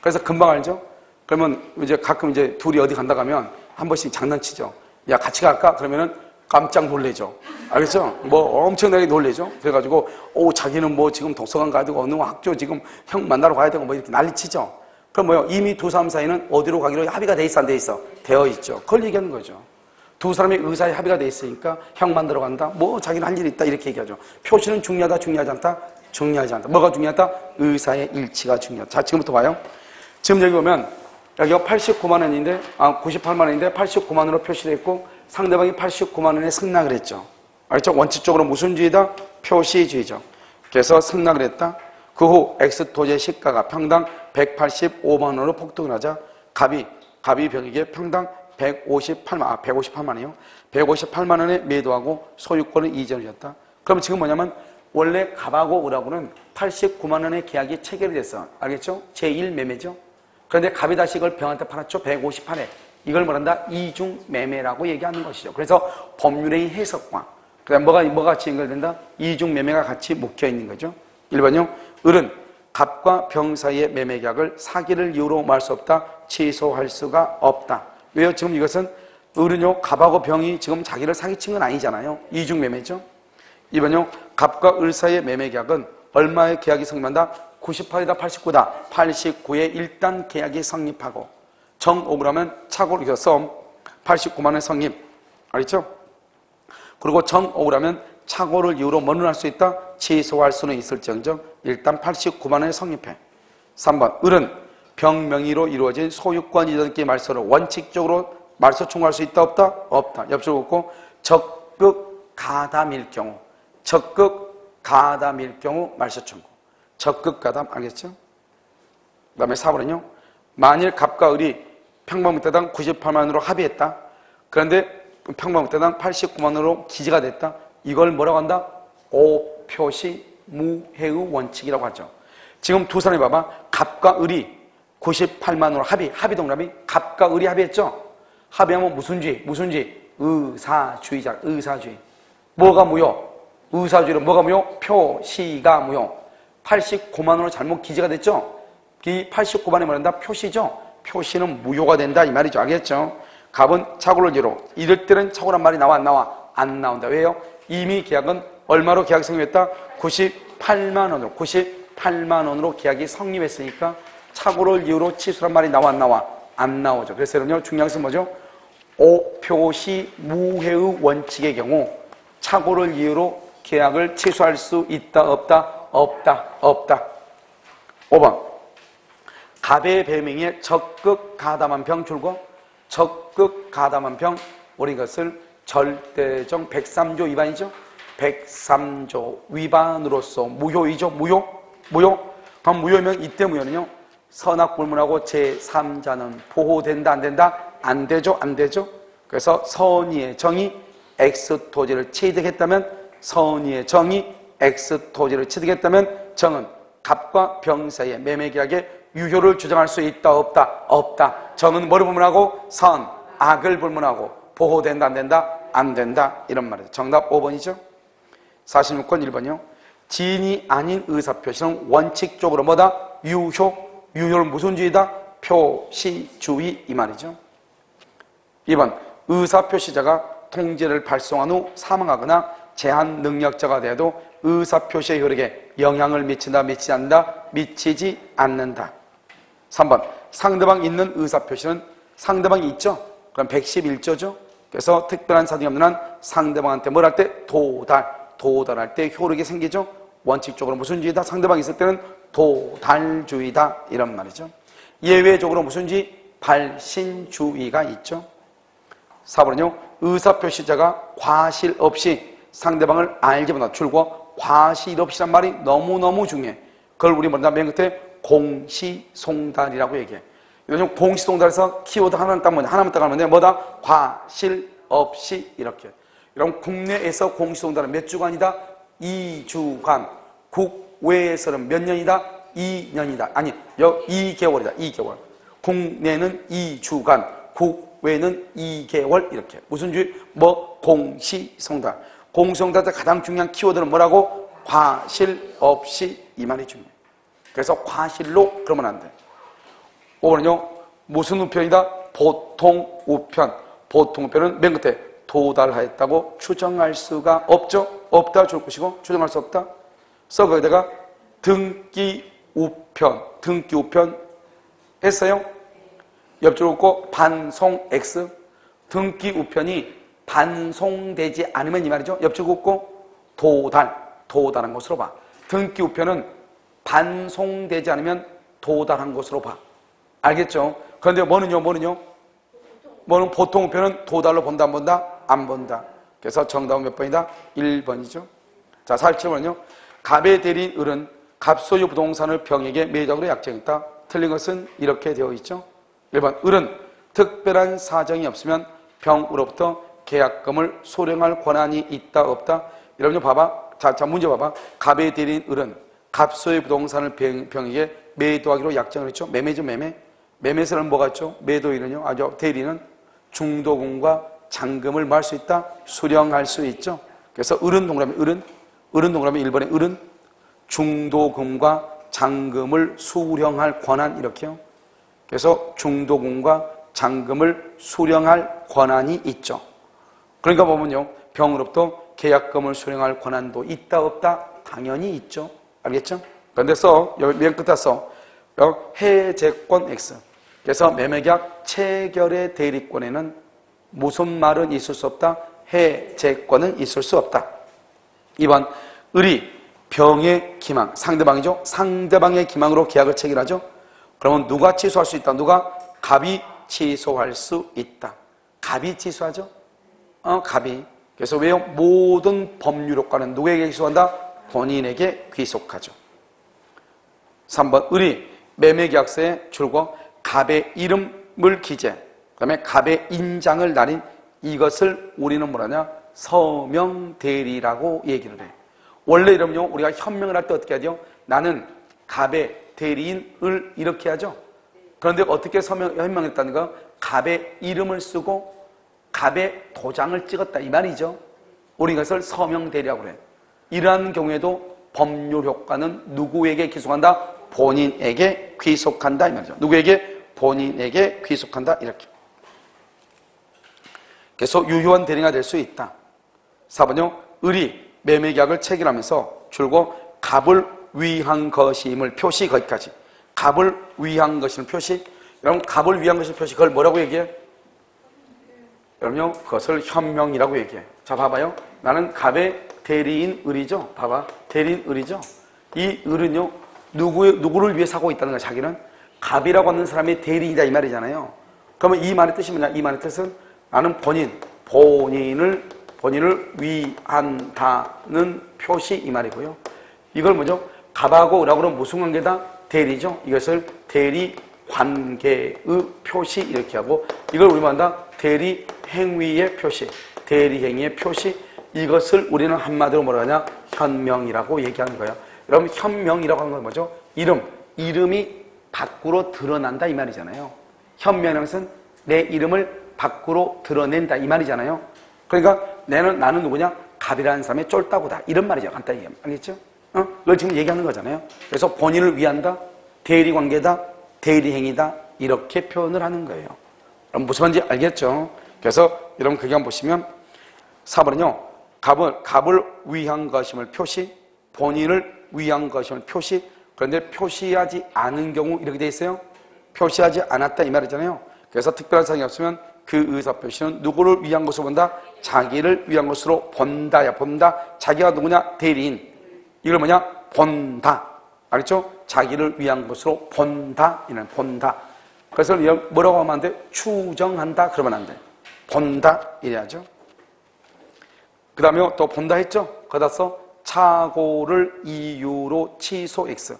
그래서 금방 알죠. 그러면 이제 가끔 이제 둘이 어디 간다 가면 한 번씩 장난치죠. 야, 같이 갈까? 그러면은 깜짝 놀래죠. 알겠죠? 뭐 엄청나게 놀래죠. 그래가지고 자기는 뭐 지금 독서관 가지고 어느 학교 지금 형 만나러 가야 되고 뭐 이렇게 난리치죠. 그럼 뭐요? 이미 두 사람 사이는 어디로 가기로 합의가 돼 있어, 안 돼 있어? 되어 있죠. 그걸 얘기하는 거죠. 두 사람의 의사에 합의가 돼 있으니까 형 만나러 간다. 뭐 자기는 할 일이 있다 이렇게 얘기하죠. 표시는 중요하다, 중요하지 않다? 중요하지 않다. 뭐가 중요하다? 의사의 일치가 중요하다. 자, 지금부터 봐요. 지금 여기 보면 여기가 89만 원인데 98만 원인데 89만 원으로 표시되어 있고 상대방이 89만 원에 승낙을 했죠. 알죠? 원칙적으로 무슨 주의다? 표시주의죠. 그래서 승낙을 했다. 그 후 X토지의 시가가 평당 185만 원으로 폭등을 하자 갑이 병에게 평당 158만이요. 158만 원에 매도하고 소유권을 이전을 했다. 그럼 지금 뭐냐면 원래 갑하고 을하고는 89만 원의 계약이 체결이 됐어. 알겠죠? 제1매매죠. 그런데 갑이 다시 이걸 병한테 팔았죠. 158에. 이걸 뭐란다? 이중매매라고 얘기하는 것이죠. 그래서 법률의 해석과 그다음 뭐가 같이 연결된다? 이중매매가 같이 묶여 있는 거죠. 1번요. 을은 갑과 병 사이의 매매계약을 사기를 이유로 말 수 없다. 취소할 수가 없다. 왜요? 지금 이것은 을은요. 갑하고 병이 지금 자기를 사기친 건 아니잖아요. 이중매매죠. 2번요. 갑과 을 사이의 매매계약은 얼마의 계약이 성립한다? 98이다, 89다. 89에 일단 계약이 성립하고 정옥으로면 착오를 썸 89만 원 성립. 알겠죠? 그리고 정옥으로면 착오를 이유로 뭐는 할 수 있다? 취소할 수는 있을지언정 일단 89만 원에 성립해. 3번. 을은 병명의로 이루어진 소유권 이전기 말소를 원칙적으로 말소 청구할 수 있다, 없다? 없다. 옆줄 긋고 적극 가담일 경우 말소 청구. 적극 가담 알겠죠? 그 다음에 4번은요. 만일 갑과 을이 평방미터당 98만 원으로 합의했다. 그런데 평방미터당 89만 원으로 기재가 됐다. 이걸 뭐라고 한다? 오표시 무해의 원칙이라고 하죠. 지금 두 사람이 봐봐. 갑과 을이 98만 원으로 합의동답이 갑과 을이 합의했죠? 합의하면 무슨 주의? 의사주의자, 의사주의. 뭐가 무효? 의사주의로 뭐가 무효? 표시가 무효. 89만 원으로 잘못 기재가 됐죠? 이 89만원이 뭐란다? 표시죠? 표시는 무효가 된다 이 말이죠. 알겠죠? 갑은 착오를 이유로 이럴 때는 착오란 말이 나와 안 나와? 안 나온다. 왜요? 이미 계약은 얼마로 계약이 성립했다? 98만 원으로 계약이 성립했으니까 착오를 이유로 취소란 말이 나와 안 나와? 안 나오죠. 그래서 여러분요 중요한 것은 뭐죠? 오표시 무해의 원칙의 경우 착오를 이유로 계약을 취소할 수 있다 없다? 없다. 5번. 갑의 배명에 적극 가담한 병 줄고 적극 가담한 병 우리 이것을 절대적 103조 위반이죠. 103조 위반으로서 무효이죠. 무효. 그럼 무효면 이때 무효는요. 선악불문하고 제3자는 보호된다 안 된다? 안 되죠. 그래서 선의의 정이 X토지를 취득했다면 정은 갑과 병 사이의 매매계약의 유효를 주장할 수 있다 없다? 정은 뭐를 불문하고? 악을 불문하고 보호된다 안 된다? 안 된다 이런 말이죠. 정답 5번이죠. 46번 1번이요. 지인이 아닌 의사표시는 원칙적으로 뭐다? 유효는 무슨 주의다? 표시주의 이 말이죠. 2번. 의사표시자가 통지를 발송한 후 사망하거나 제한 능력자가 되어도 의사표시의 효력에 영향을 미친다, 미치지 않는다, 미치지 않는다. 3번. 상대방 있는 의사표시는 상대방이 있죠? 그럼 111조죠? 그래서 특별한 사정이 없는 한 상대방한테 뭘 할 때? 도달할 때 효력이 생기죠? 원칙적으로 무슨 주의다? 상대방이 있을 때는 도달주의다 이런 말이죠. 예외적으로 무슨 주의? 발신주의가 있죠. 4번은요. 의사표시자가 과실 없이 상대방을 알지 못한다. 줄고 과실 없이란 말이 너무너무 중요해. 그걸 우리 뭐냐 맨 끝에 공시송달이라고 얘기해. 요즘 공시송달에서 키워드 하나만 딱 하면 돼. 뭐다? 과실 없이 이렇게. 여러분 국내에서 공시송달은 몇 주간이다? 2주간. 국외에서는 몇 년이다? 2년이다. 아니 2개월이다. 2개월. 국내는 2주간. 국외는 2개월 이렇게. 무슨 주의? 공시송달. 공시송달의 가장 중요한 키워드는 뭐라고? 과실 없이 이 말이 중요해. 그래서 과실로 그러면 안 돼. 5번은요. 무슨 우편이다? 보통 우편. 보통 우편은 맨 끝에 도달하였다고 추정할 수가 없죠. 없다 줄 것이고 추정할 수 없다. 그래서 거기다가 등기 우편 했어요. 옆줄 긋고 반송 X. 등기 우편이 반송되지 않으면 이 말이죠. 옆줄 긋고 도달한 것으로 봐. 등기 우편은 반송되지 않으면 도달한 것으로 봐. 알겠죠? 그런데 뭐는요? 뭐는 보통 우편은 도달로 본다, 안 본다? 안 본다. 그래서 정답은 몇 번이다? 1번이죠. 자, 47번은요. 갑의 대리인 을은 갑소유 부동산을 병에게 매각으로 약정했다. 틀린 것은 이렇게 되어 있죠. 1번, 을은 특별한 사정이 없으면 병으로부터 계약금을 소령할 권한이 있다, 없다? 여러분 봐봐. 자, 문제 봐봐. 갑의 대리인 을은 갑소유 부동산을 병에게 매도하기로 약정을 했죠. 매매죠, 매매. 매매세는 뭐가 있죠? 매도인은요, 대리는 중도금과 잔금을 뭐 할 수 있다? 수령할 수 있죠. 그래서 을은 동그라미, 을은 동그라미 1번에 을은 중도금과 잔금을 수령할 권한 이렇게요. 그래서 중도금과 잔금을 수령할 권한이 있죠. 그러니까 보면요, 병으로부터 계약금을 수령할 권한도 있다, 없다? 당연히 있죠. 알겠죠? 그런데 맨 끝에 해제권 X. 그래서 매매계약 체결의 대리권에는 무슨 말은 있을 수 없다? 해제권은 있을 수 없다. 2번, 을이 병의 기망, 상대방이죠? 상대방의 기망으로 계약을 체결하죠? 그러면 누가 취소할 수 있다? 누가? 갑이 취소할 수 있다. 갑이 취소하죠? 갑이. 그래서 왜요? 모든 법률 효과는 누구에게 귀속한다? 본인에게 귀속하죠. 3번, 을이 매매계약서에 줄고 갑의 이름을 기재, 그 다음에 갑의 인장을 날인 이것을 우리는 뭐라냐? 서명대리라고 얘기를 해. 원래 이러면요, 우리가 현명을 할 때 어떻게 하죠? 나는 갑의 대리인을 이렇게 하죠. 그런데 어떻게 현명했다는 거? 갑의 이름을 쓰고 갑의 도장을 찍었다 이 말이죠. 우리 이것을 서명대리라고 그래. 이러한 경우에도 법률 효과는 누구에게 귀속한다? 본인에게 귀속한다 이 말이죠. 누구에게? 본인에게 귀속한다 이렇게. 그래서 유효한 대리가 될 수 있다. 4번요. 을이 매매계약을 체결하면서 줄고 갑을 위한 것임을 표시, 거기까지. 갑을 위한 것임을 표시. 여러분 갑을 위한 것임을 표시, 그걸 뭐라고 얘기해? 여러분요, 그것을 현명이라고 얘기해. 자, 봐봐요. 나는 갑의 대리인 을이죠. 봐봐. 대리인 을이죠. 이 을은요, 누구를 위해 사고 있다는 거야, 자기는? 갑이라고 하는 사람의 대리인이다, 이 말이잖아요. 그러면 이 말의 뜻이 뭐냐? 이 말의 뜻은 나는 본인을 위한다는 표시, 이 말이고요. 이걸 뭐죠? 갑하고 을하고는 무슨 관계다? 대리죠. 이것을 대리 관계의 표시, 이렇게 하고, 이걸 우리 뭐한다? 대리 행위의 표시, 대리 행위의 표시. 이것을 우리는 한마디로 뭐라 하냐? 현명이라고 얘기하는 거예요. 여러분, 현명이라고 하는 건 뭐죠? 이름이 밖으로 드러난다 이 말이잖아요. 현명이라는 것은 내 이름을 밖으로 드러낸다 이 말이잖아요. 그러니까 나는 누구냐? 갑이라는 사람의 쫄따구다 이런 말이죠. 간단히 얘기하면. 알겠죠? 그걸 지금 얘기하는 거잖아요. 그래서 본인을 위한다, 대리관계다, 대리행위다 이렇게 표현을 하는 거예요. 그럼 무슨 말인지 알겠죠? 그래서 여러분 그게 한번 보시면 4번은요. 갑을 위한 것임을 표시, 본인을 위한 것임을 표시. 그런데 표시하지 않은 경우 이렇게 돼 있어요. 표시하지 않았다 이 말이잖아요. 그래서 특별한 사항이 없으면 그 의사표시는 누구를 위한 것으로 본다? 자기를 위한 것으로 본다야. 본다. 자기가 누구냐? 대리인. 이걸 뭐냐? 본다. 알겠죠? 자기를 위한 것으로 본다. 이는 본다. 그래서 뭐라고 하면 안 돼? 추정한다. 그러면 안 돼. 본다. 이래야죠. 그 다음에 또 본다 했죠? 거기다 써 착오를 이유로 취소 X.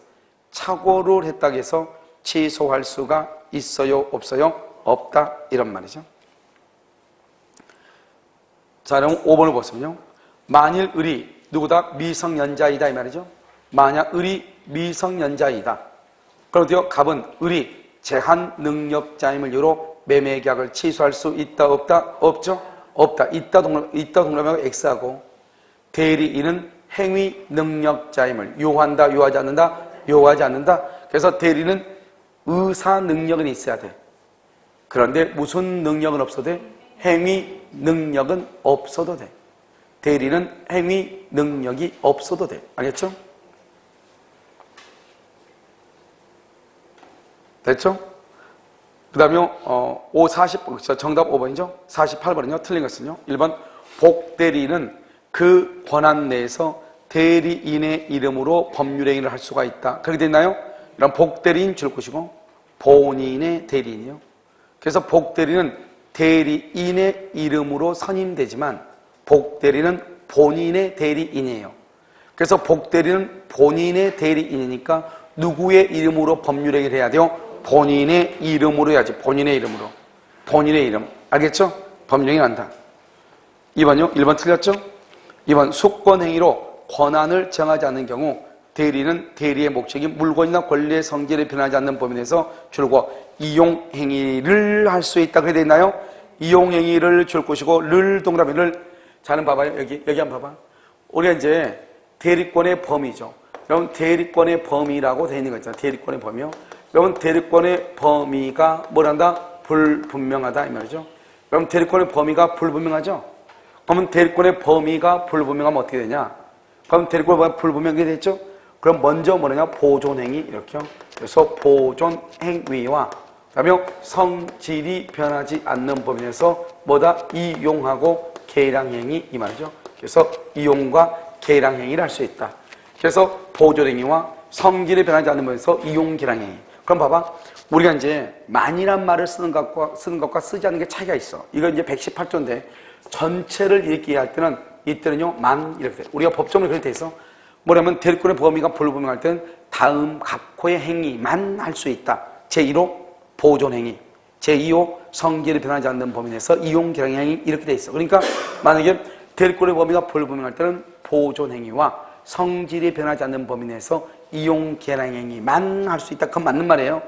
착오를 했다고 해서 취소할 수가 있어요? 없어요? 없다. 이런 말이죠. 자, 그럼 5번을 보시면요. 만일 을이 누구다? 미성년자이다 이 말이죠. 만약 을이 미성년자이다. 그럼 어때요? 갑은 을이 제한 능력자임을 이유로 매매계약을 취소할 수 있다 없다? 없죠? 없다. 있다 동그라미하고 X하고 대리인은 행위 능력자임을 요한다, 요하지 않는다? 요하지 않는다. 그래서 대리는 의사 능력은 있어야 돼. 그런데 무슨 능력은 없어도 돼? 행위 능력은 없어도 돼. 대리는 행위 능력이 없어도 돼. 알겠죠? 됐죠? 그 다음에 40, 정답 5번이죠? 48번은요? 틀린 것은요? 1번 복대리는 그 권한 내에서 대리인의 이름으로 법률행위를 할 수가 있다. 그렇게 됐나요? 이런 복대리인 줄 것이고 본인의 대리인이요. 그래서 복대리는 대리인의 이름으로 선임되지만 복대리는 본인의 대리인이에요. 그래서 복대리는 본인의 대리인이니까 누구의 이름으로 법률행위를 해야 돼요? 본인의 이름으로 해야지. 본인의 이름으로. 본인의 이름. 알겠죠? 법률행위 한다. 2번요? 1번 틀렸죠? 2번 수권행위로 권한을 정하지 않는 경우 대리는 대리의 목적이 물건이나 권리의 성질에 변하지 않는 범위 내에서 줄고 이용행위를 할 수 있다. 그래 되나요? 이용행위를 줄 것이고 를 동그라미를 자는 봐봐요. 여기 한번 봐봐. 우리가 이제 대리권의 범위죠. 여러분 대리권의 범위라고 되어 있는 거 있잖아요. 대리권의 범위요. 여러분 대리권의 범위가 뭐란다? 불분명하다 이 말이죠. 여러분 대리권의 범위가 불분명하죠? 그러면 대리권의 범위가 불분명하면 어떻게 되냐? 그럼 대리권의 범위가 불분명하게 됐죠? 그럼 먼저 뭐냐? 보존행위 이렇게요. 그래서 보존행위와 그다음에 성질이 변하지 않는 범위 내에서 뭐다? 이용하고 계량행위 이 말이죠. 그래서 이용과 계량행위를 할 수 있다. 그래서 보존행위와 성질이 변하지 않는 범위에서 이용 계량행위. 그럼 봐봐. 우리가 이제 만이란 말을 쓰는 것과 쓰지 않는 게 차이가 있어. 이거 이제 118조인데 전체를 얘기할 때는 이때는요 만 이렇게 돼. 우리가 법정으로 그렇게 돼 있어. 뭐냐면 대리권의 범위가 불분명할 때는 다음 각호의 행위만 할 수 있다. 제1호 보존행위, 제2호 성질이 변하지 않는 범위 내에서 이용 계량행위 이렇게 돼 있어. 그러니까 만약에 대리권의 범위가 불분명할 때는 보존행위와 성질이 변하지 않는 범위 내에서 이용 계량행위만 할 수 있다. 그건 맞는 말이에요.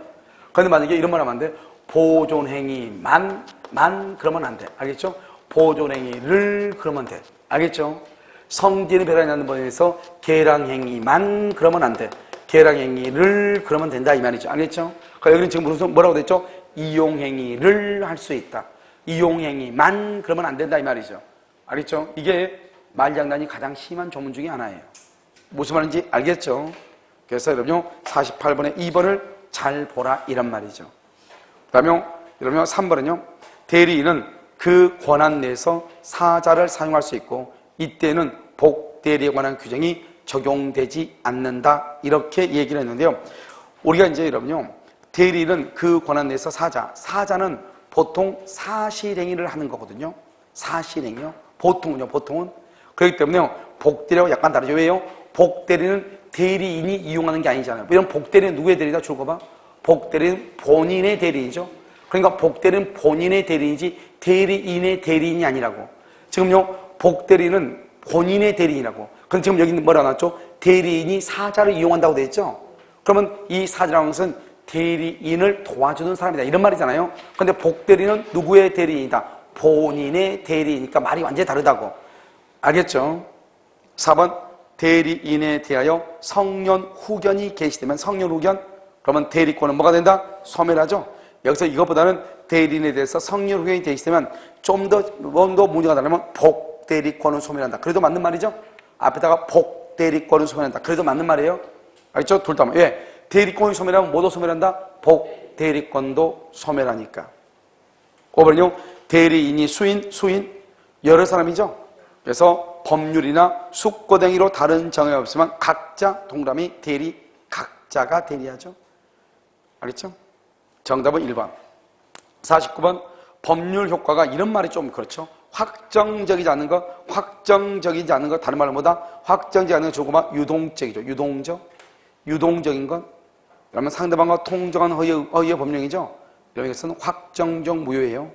그런데 만약에 이런 말 하면 안 돼. 보존행위만 그러면 안 돼. 알겠죠? 보존행위를 그러면 돼. 알겠죠? 성질이 변하지 않는 범위 내에서 계량행위만 그러면 안 돼. 계량행위를 그러면 된다 이 말이죠. 알겠죠? 그러니까 여기는 지금 무슨 뭐라고 됐죠? 이용행위를 할 수 있다. 이용행위만 그러면 안 된다 이 말이죠. 알겠죠? 이게 말장난이 가장 심한 조문 중에 하나예요. 무슨 말인지 알겠죠? 그래서 여러분요 48번에 2번을 잘 보라 이런 말이죠. 그 다음에 여러분요 3번은요 대리인은 그 권한 내에서 사자를 사용할 수 있고 이때는 복대리에 관한 규정이 적용되지 않는다 이렇게 얘기를 했는데요. 우리가 이제 여러분요 대리인은 그 권한 내에서 사자는 보통 사실행위를 하는 거거든요. 사실행위요. 보통은 그렇기 때문에 복대리하고 약간 다르죠. 왜요? 복대리는 대리인이 이용하는 게 아니잖아요. 이런 복대리는 누구의 대리다? 줄거 봐. 복대리는 본인의 대리인이죠. 그러니까 복대리는 본인의 대리인이지 대리인의 대리인이 아니라고. 지금요 복대리는 본인의 대리인이라고. 그럼 지금 여기 뭐라 나왔죠? 대리인이 사자를 이용한다고 돼 있죠? 그러면 이 사자라는 것은 대리인을 도와주는 사람이다 이런 말이잖아요. 그런데 복대리는 누구의 대리인이다? 본인의 대리이니까 말이 완전히 다르다고. 알겠죠? 4번 대리인에 대하여 성년 후견이 개시되면 성년 후견 그러면 대리권은 뭐가 된다? 소멸하죠. 여기서 이것보다는 대리인에 대해서 성년 후견이 개시되면 좀 더 문제가 다르면 복대리권은 소멸한다. 그래도 맞는 말이죠? 앞에다가 복대리권은 소멸한다. 그래도 맞는 말이에요. 알겠죠? 둘 다. 왜? 대리권이 소멸하면 뭐도 소멸한다? 복대리권도 소멸하니까. 5번은요. 대리인이 수인 여러 사람이죠. 그래서 법률이나 숙고등으로 다른 정의가 없으면 각자 동그라미 대리 각자가 대리하죠. 알겠죠? 정답은 1번. 49번 법률 효과가 이런 말이 좀 그렇죠. 확정적이지 않은 것 다른 말로 뭐다? 확정적이지 않은 것 조금만 유동적이죠. 유동적인 것 그러면 상대방과 통정한 허위의 법령이죠. 여기서는 확정적 무효예요.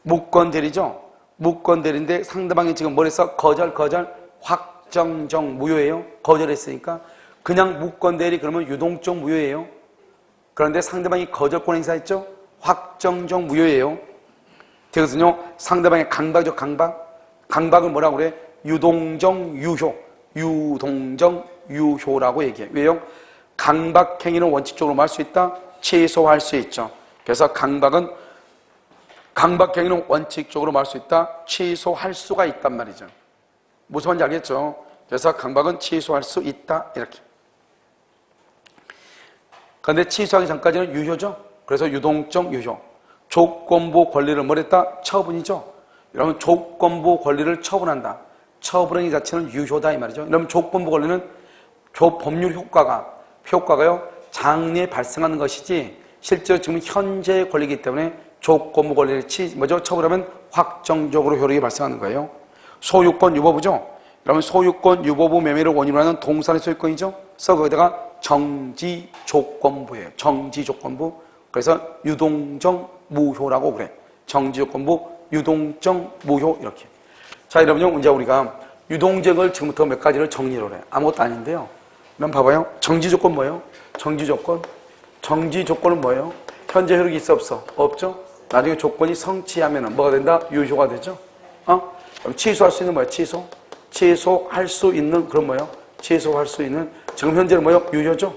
무권 대리죠. 무권 대리인데 상대방이 지금 뭘 했어? 거절 확정적 무효예요. 거절했으니까 그냥 무권 대리 그러면 유동적 무효예요. 그런데 상대방이 거절권 행사했죠. 확정적 무효예요. 그래서요 상대방의 강박이죠. 강박을 뭐라고 그래? 유동적 유효라고 얘기해요. 왜요? 강박 행위는 원칙적으로 뭐 할 수 있다? 최소화할 수 있죠. 그래서 강박은 강박행위는 원칙적으로 말할 수 있다. 취소할 수가 있단 말이죠. 무슨 말인지 알겠죠? 그래서 강박은 취소할 수 있다. 이렇게. 그런데 취소하기 전까지는 유효죠. 그래서 유동적 유효. 조건부 권리를 뭘 했다? 처분이죠. 여러분 조건부 권리를 처분한다. 처분의 자체는 유효다 이 말이죠. 여러분 조건부 권리는 법률 효과가요 장래에 발생하는 것이지 실제로 지금 현재의 권리이기 때문에 조건부 권리를 처분하면 확정적으로 효력이 발생하는 거예요. 소유권 유보부죠. 여러분 소유권 유보부 매매를 원인으로 하는 동산의 소유권이죠. 그래서 거기다가 정지 조건부예요. 정지 조건부. 그래서 유동적 무효라고 그래. 정지 조건부, 유동적 무효 이렇게. 자, 여러분요, 이제 우리가 유동적을 지금부터 몇 가지를 정리를 해. 아무것도 아닌데요. 그럼 봐봐요. 정지 조건 뭐예요? 정지 조건. 정지 조건은 뭐예요? 현재 효력이 있어 없어? 없죠? 나중에 조건이 성취하면 뭐가 된다? 유효가 되죠? 그럼 취소할 수 있는 뭐예요? 취소? 취소할 수 있는 그런 뭐예요? 취소할 수 있는 지금 현재는 뭐예요? 유효죠?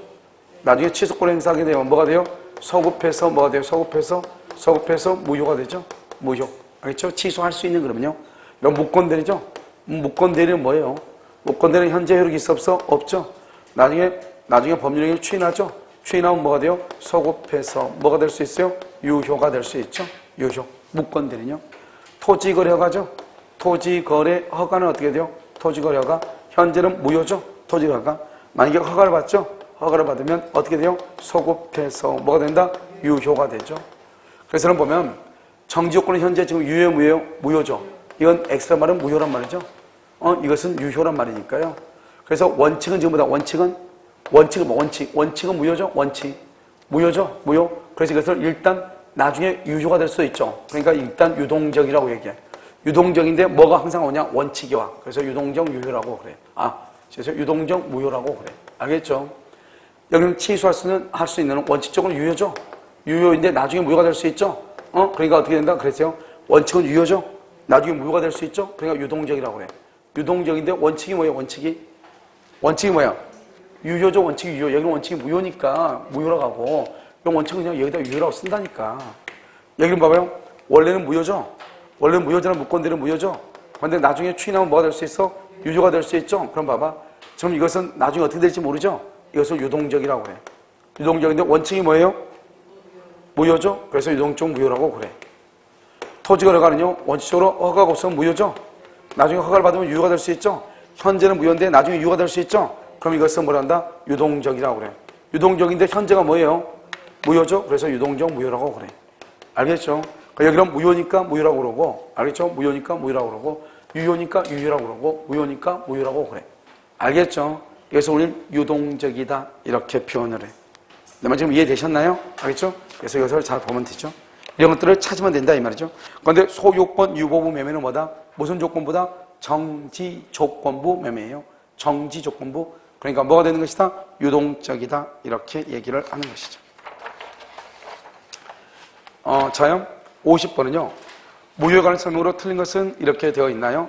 나중에 취소권 행사하게 되면 뭐가 돼요? 소급해서 뭐가 돼요? 소급해서 무효가 되죠? 무효. 알겠죠? 취소할 수 있는 그러면요. 이건 무권대리죠? 무권대리는 뭐예요? 무권대리는 현재 효력이 있어 없어? 없죠? 나중에 법률행위를 추인하죠? 추인하면 뭐가 돼요? 소급해서 뭐가 될 수 있어요? 유효가 될 수 있죠? 유효. 무권대리는요. 토지거래 허가죠? 토지거래 허가는 어떻게 돼요? 토지거래 허가. 현재는 무효죠? 토지거래 허가. 만약에 허가를 받죠? 허가를 받으면 어떻게 돼요? 소급해서 뭐가 된다? 유효가 되죠. 그래서는 보면 정지요건은 현재 지금 유효, 무효, 무효죠. 이건 X란 말은 무효란 말이죠. 이것은 유효란 말이니까요. 그래서 원칙은 지금보다 원칙은 무효죠. 원칙 무효죠. 무효. 그래서 이것을 일단 나중에 유효가 될 수 있죠. 그러니까 일단 유동적이라고 얘기해. 유동적인데 뭐가 항상 오냐? 원칙이 와. 그래서 유동적 유효라고 그래. 그래서 유동적 무효라고 그래. 알겠죠? 여기는 할 수 있는 원칙적으로 유효죠. 유효인데 나중에 무효가 될 수 있죠. 그러니까 어떻게 된다? 그랬어요. 원칙은 유효죠. 나중에 무효가 될 수 있죠. 그러니까 유동적이라고 그래. 유동적인데 원칙이 뭐예요? 원칙이 뭐야? 유효죠. 원칙이 유효. 여기는 원칙이 무효니까 무효라고 하고 이 원칙은 그냥 여기다 유효라고 쓴다니까. 여기는 봐봐요. 원래는 무효죠. 원래는 무효잖아. 무권대리는 무효죠. 그런데 나중에 추인하면 뭐가 될 수 있어? 유효가 될 수 있죠. 그럼 봐봐. 지금 이것은 나중에 어떻게 될지 모르죠. 이것을 유동적이라고 그래. 유동적인데 원칙이 뭐예요? 무효죠. 그래서 유동적 무효라고 그래. 토지거래가는요. 원칙적으로 허가가 없으면 무효죠. 나중에 허가를 받으면 유효가 될 수 있죠. 현재는 무효인데 나중에 유효가 될 수 있죠. 그럼 이것은 뭐라 한다? 유동적이라고 그래. 유동적인데 현재가 뭐예요? 무효죠. 그래서 유동적 무효라고 그래. 알겠죠? 여기는 무효니까 무효라고 그러고, 알겠죠? 무효니까 무효라고 그러고, 유효니까 유효라고 그러고, 무효니까 무효라고 그래. 알겠죠? 그래서 우리는 유동적이다 이렇게 표현을 해. 내 말 지금 이해되셨나요? 알겠죠? 그래서 이것을 잘 보면 되죠. 이런 것들을 찾으면 된다 이 말이죠. 그런데 소유권 유보부 매매는 뭐다? 무슨 조건부다? 정지 조건부 매매예요. 정지 조건부. 그러니까 뭐가 되는 것이다? 유동적이다 이렇게 얘기를 하는 것이죠. 자요. 50번은요. 무효에 관한 설명으로 틀린 것은 이렇게 되어 있나요?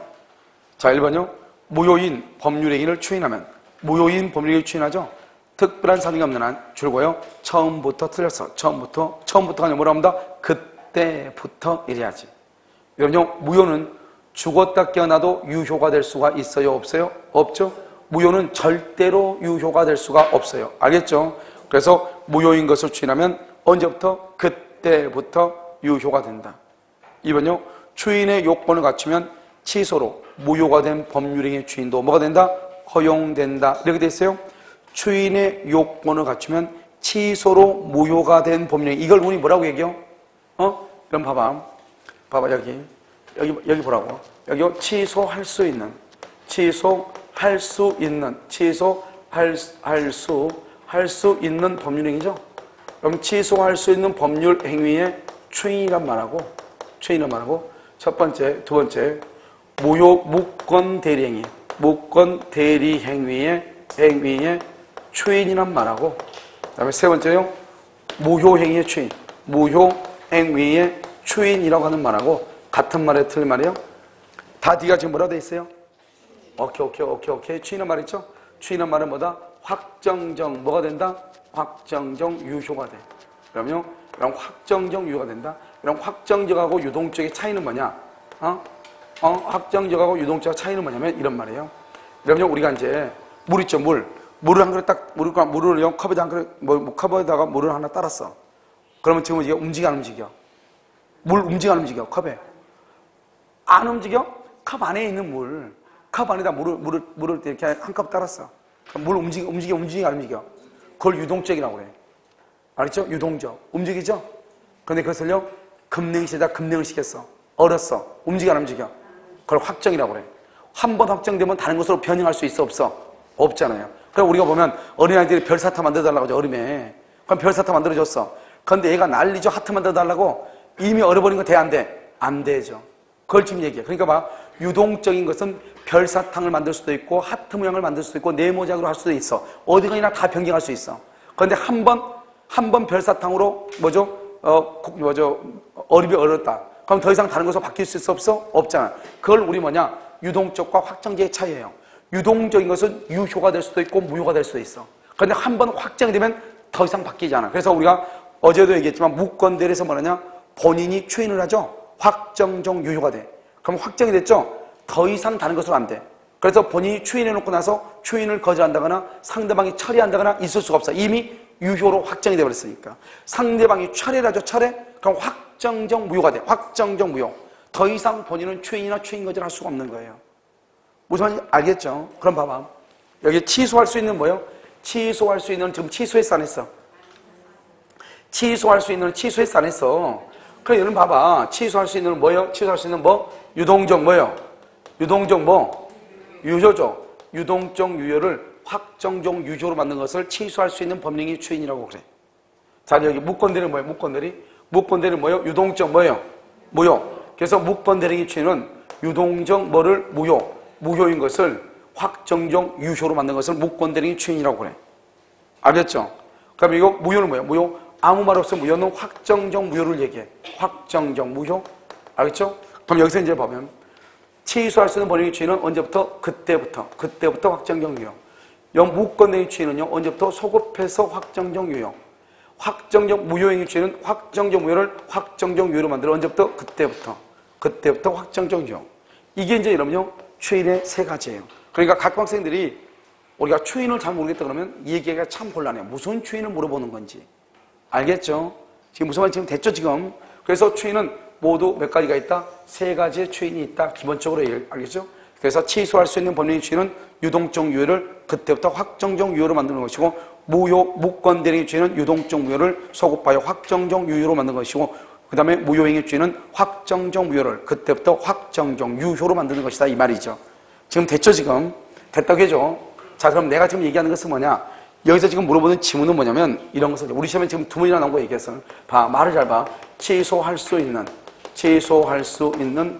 자, 1번요. 무효인 법률행위를 추인하면 무효인 법률행위를 추인하죠. 특별한 사정이 없는 한 줄고요. 처음부터 틀렸어. 처음부터가 아니라 뭐라 합니다? 그때부터 이래야지. 여러분요. 무효는 죽었다 깨어나도 유효가 될 수가 있어요? 없어요? 없죠? 무효는 절대로 유효가 될 수가 없어요. 알겠죠? 그래서 무효인 것을 추인하면 언제부터? 그때부터 유효가 된다. 2번요. 추인의 요건을 갖추면 취소로 무효가 된 법률행위 추인도 뭐가 된다? 허용된다. 이렇게 돼 있어요. 추인의 요건을 갖추면 취소로 무효가 된 법률행위. 이걸 우리 뭐라고 얘기해요? 그럼 봐봐 여기 보라고. 여기 취소할 수 있는 법률행위죠. 그럼 취소할 수 있는 법률행위의 추인이란 말하고 첫 번째, 두 번째 무권 대리 행위의 추인이란 말하고 그다음에 세 번째요. 무효행위의 추인, 무효행위의 추인이라고 하는 말하고 같은 말에 틀린 말이에요? 다 D가 지금 뭐라 돼 있어요? 오케이. 추인한 말 있죠? 추인한 말은 뭐다? 확정적 뭐가 된다? 확정적 유효가 돼. 그럼 확정적 유효가 된다. 이런 확정적하고 유동적의 차이는 뭐냐? 확정적하고 유동적의 차이는 뭐냐면 이런 말이에요. 그러면 우리가 이제 물 있죠, 물을 한 그릇 딱, 물을 컵에다 한 그릇, 컵에다가 물을 하나 따랐어. 그러면 지금 이게 움직여, 안 움직여? 물 움직여, 안 움직여? 컵에. 안 움직여? 컵 안에 있는 물. 컵 안에다 물을 이렇게 한 컵 따랐어. 그럼 물 움직여, 안 움직여? 그걸 유동적이라고 그래. 알겠죠? 유동적. 움직이죠? 그런데 그것을요, 급냉시에다 급냉을 시켰어. 얼었어. 움직여, 안 움직여? 그걸 확정이라고 그래. 한 번 확정되면 다른 것으로 변형할 수 있어, 없어? 없잖아요. 그럼 우리가 보면 어린아이들이 별사탕 만들어달라고 하죠, 얼음에. 그럼 별사탕 만들어줬어. 그런데 얘가 난리죠. 하트 만들어달라고. 이미 얼어버린 거 돼, 안 돼? 안 되죠. 그걸 지금 얘기해. 그러니까 봐. 유동적인 것은 별사탕을 만들 수도 있고, 하트 모양을 만들 수도 있고, 네모작으로 할 수도 있어. 어디가나 다 변경할 수 있어. 그런데 한 번 별사탕으로, 얼음이 얼었다. 그럼 더 이상 다른 것으로 바뀔 수 있어, 없어? 없잖아. 그걸 우리 뭐냐? 유동적과 확정적의 차이예요. 유동적인 것은 유효가 될 수도 있고, 무효가 될 수도 있어. 그런데 한 번 확정되면 더 이상 바뀌지 않아. 그래서 우리가 어제도 얘기했지만, 무건대에서 뭐냐냐? 본인이 추인을 하죠? 확정적 유효가 돼. 그럼 확정이 됐죠? 더 이상 다른 것으로 안 돼. 그래서 본인이 추인해놓고 나서 추인을 거절한다거나 상대방이 철회한다거나 있을 수가 없어. 이미 유효로 확정이 돼버렸으니까. 상대방이 철회를 하죠, 철회? 그럼 확정적 무효가 돼. 확정적 무효. 더 이상 본인은 추인이나 추인 거절할 수가 없는 거예요. 무슨 말인지 알겠죠? 그럼 봐봐. 여기 취소할 수 있는 뭐예요? 취소할 수 있는, 지금 취소했어, 안 했어? 취소할 수 있는, 취소했어, 안 했어? 그럼 여러분 봐봐. 취소할 수 있는 뭐예요? 취소할 수 있는 뭐? 유동적 뭐예요? 유동적 뭐? 유효죠. 유동적 유효를 확정적 유효로 만든 것을 취소할 수 있는 법령이 추인이라고 그래. 자, 여기 묵건대리 뭐예요? 묵건대리 뭐예요? 유동적 뭐예요? 무효. 그래서 묵건대리 추인은 유동적 뭐를 무효인 것을 확정적 유효로 만든 것을 묵건대리 추인이라고 그래. 알겠죠? 그럼 이거 무효는 뭐예요? 무효. 아무 말 없으면 무효는 확정적 무효를 얘기해. 확정적 무효. 알겠죠? 그럼 여기서 이제 보면 취소할 수 있는 법령의 추인은 언제부터? 그때부터 확정적 유효. 무건대리 추인은요, 언제부터? 소급해서 확정적 유효. 확정적 무효행위 추인은 확정적 무효를 확정적 유효로 만들어. 언제부터? 그때부터 확정적 유효. 이게 이제 여러분요, 추인의 세 가지예요. 그러니까 각 학생들이 우리가 추인을 잘 모르겠다 그러면 얘기가 참 곤란해요. 무슨 추인을 물어보는 건지. 알겠죠? 지금 무슨 말인지 지금 됐죠, 지금? 그래서 추인은 모두 몇 가지가 있다? 세 가지의 추인이 있다. 기본적으로 알겠죠? 그래서 취소할 수 있는 법령의 추인은 유동적 유효를 그때부터 확정적 유효로 만드는 것이고, 무건대행의 추인은 유동적 무효를 소급하여 확정적 유효로 만드는 것이고, 그 다음에 무효행의 추인은 확정적 무효를 그때부터 확정적 유효로 만드는 것이다. 이 말이죠. 지금 됐죠, 지금? 됐다고 해줘. 자, 그럼 내가 지금 얘기하는 것은 뭐냐? 여기서 지금 물어보는 지문은 뭐냐면 이런 것을 우리 시험에 지금 두 번이나 나온 거 얘기했어. 봐, 말을 잘 봐. 취소할 수 있는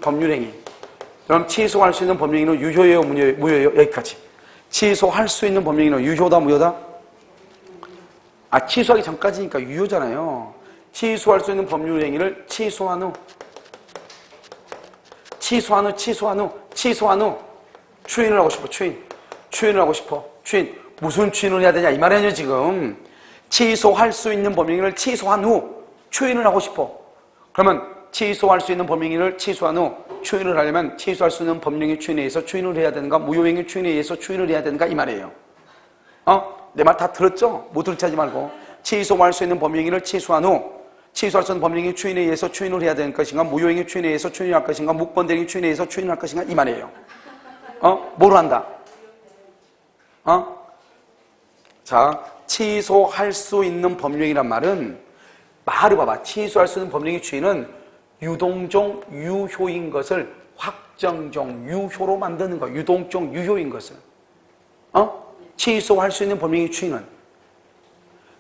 법률행위. 그럼 취소할 수 있는 법률행위는 유효예요, 무효예요? 여기까지. 취소할 수 있는 법률행위는 유효다, 무효다? 취소하기 전까지니까 유효잖아요. 취소할 수 있는 법률행위를 취소한 후 추인을 하고 싶어. 추인을 하고 싶어. 무슨 추인을 해야 되냐 이 말이 아니에요, 지금. 취소할 수 있는 법령을 취소한 후 추인을 하고 싶어. 그러면 취소할 수 있는 법령을 취소한 후 추인을 하려면 취소할 수 있는 법령의 추인에 의해서 추인을 해야 되는가, 무효행위 추인에 의해서 추인을 해야 되는가 이 말이에요. 내 말 다 들었죠? 못 들지 하지 말고. 취소할 수 있는 법령을 취소한 후 취소할 수 있는 법령의 추인에 의해서 추인을 해야 되는 것인가, 무효행위 추인에 의해서 추인을 할 것인가, 무건대행위 추인에 의해서 추인을 할 것인가 이 말이에요. 뭘 한다? 자, 취소할 수 있는 법령이란 말은 말을 봐봐. 취소할 수 있는 법령의 추인은 유동적 유효인 것을 확정적 유효로 만드는 거. 유동적 유효인 것을. 취소할 수 있는 법령의 추인은.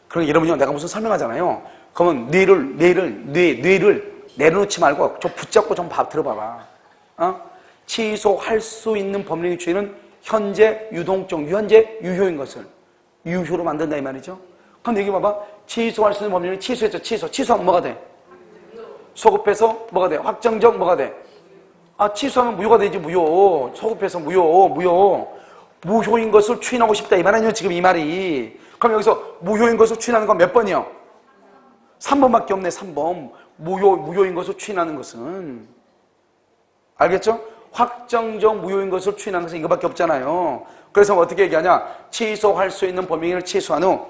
그럼 여러분요, 내가 무슨 설명하잖아요. 그러면 뇌를 내려놓지 말고 좀 붙잡고 좀 들어봐봐. 취소할 수 있는 법령의 추인은 현재 유효인 것을 유효로 만든다 이 말이죠. 그럼 여기 봐봐. 취소할 수 있는 법령을 취소했죠. 취소하면 뭐가 돼? 소급해서 뭐가 돼? 확정적 뭐가 돼? 취소하면 무효가 되지. 무효. 소급해서 무효인 것을 추인하고 싶다 이 말 아니에요, 지금 이 말이. 그럼 여기서 무효인 것을 추인하는 건 몇 번이요? 3번밖에 없네. 3번. 무효인 것을 추인하는 것은. 알겠죠? 확정적 무효인 것을 추인하는 것은 이거밖에 없잖아요. 그래서 어떻게 얘기하냐? 취소할 수 있는 범행을 취소한 후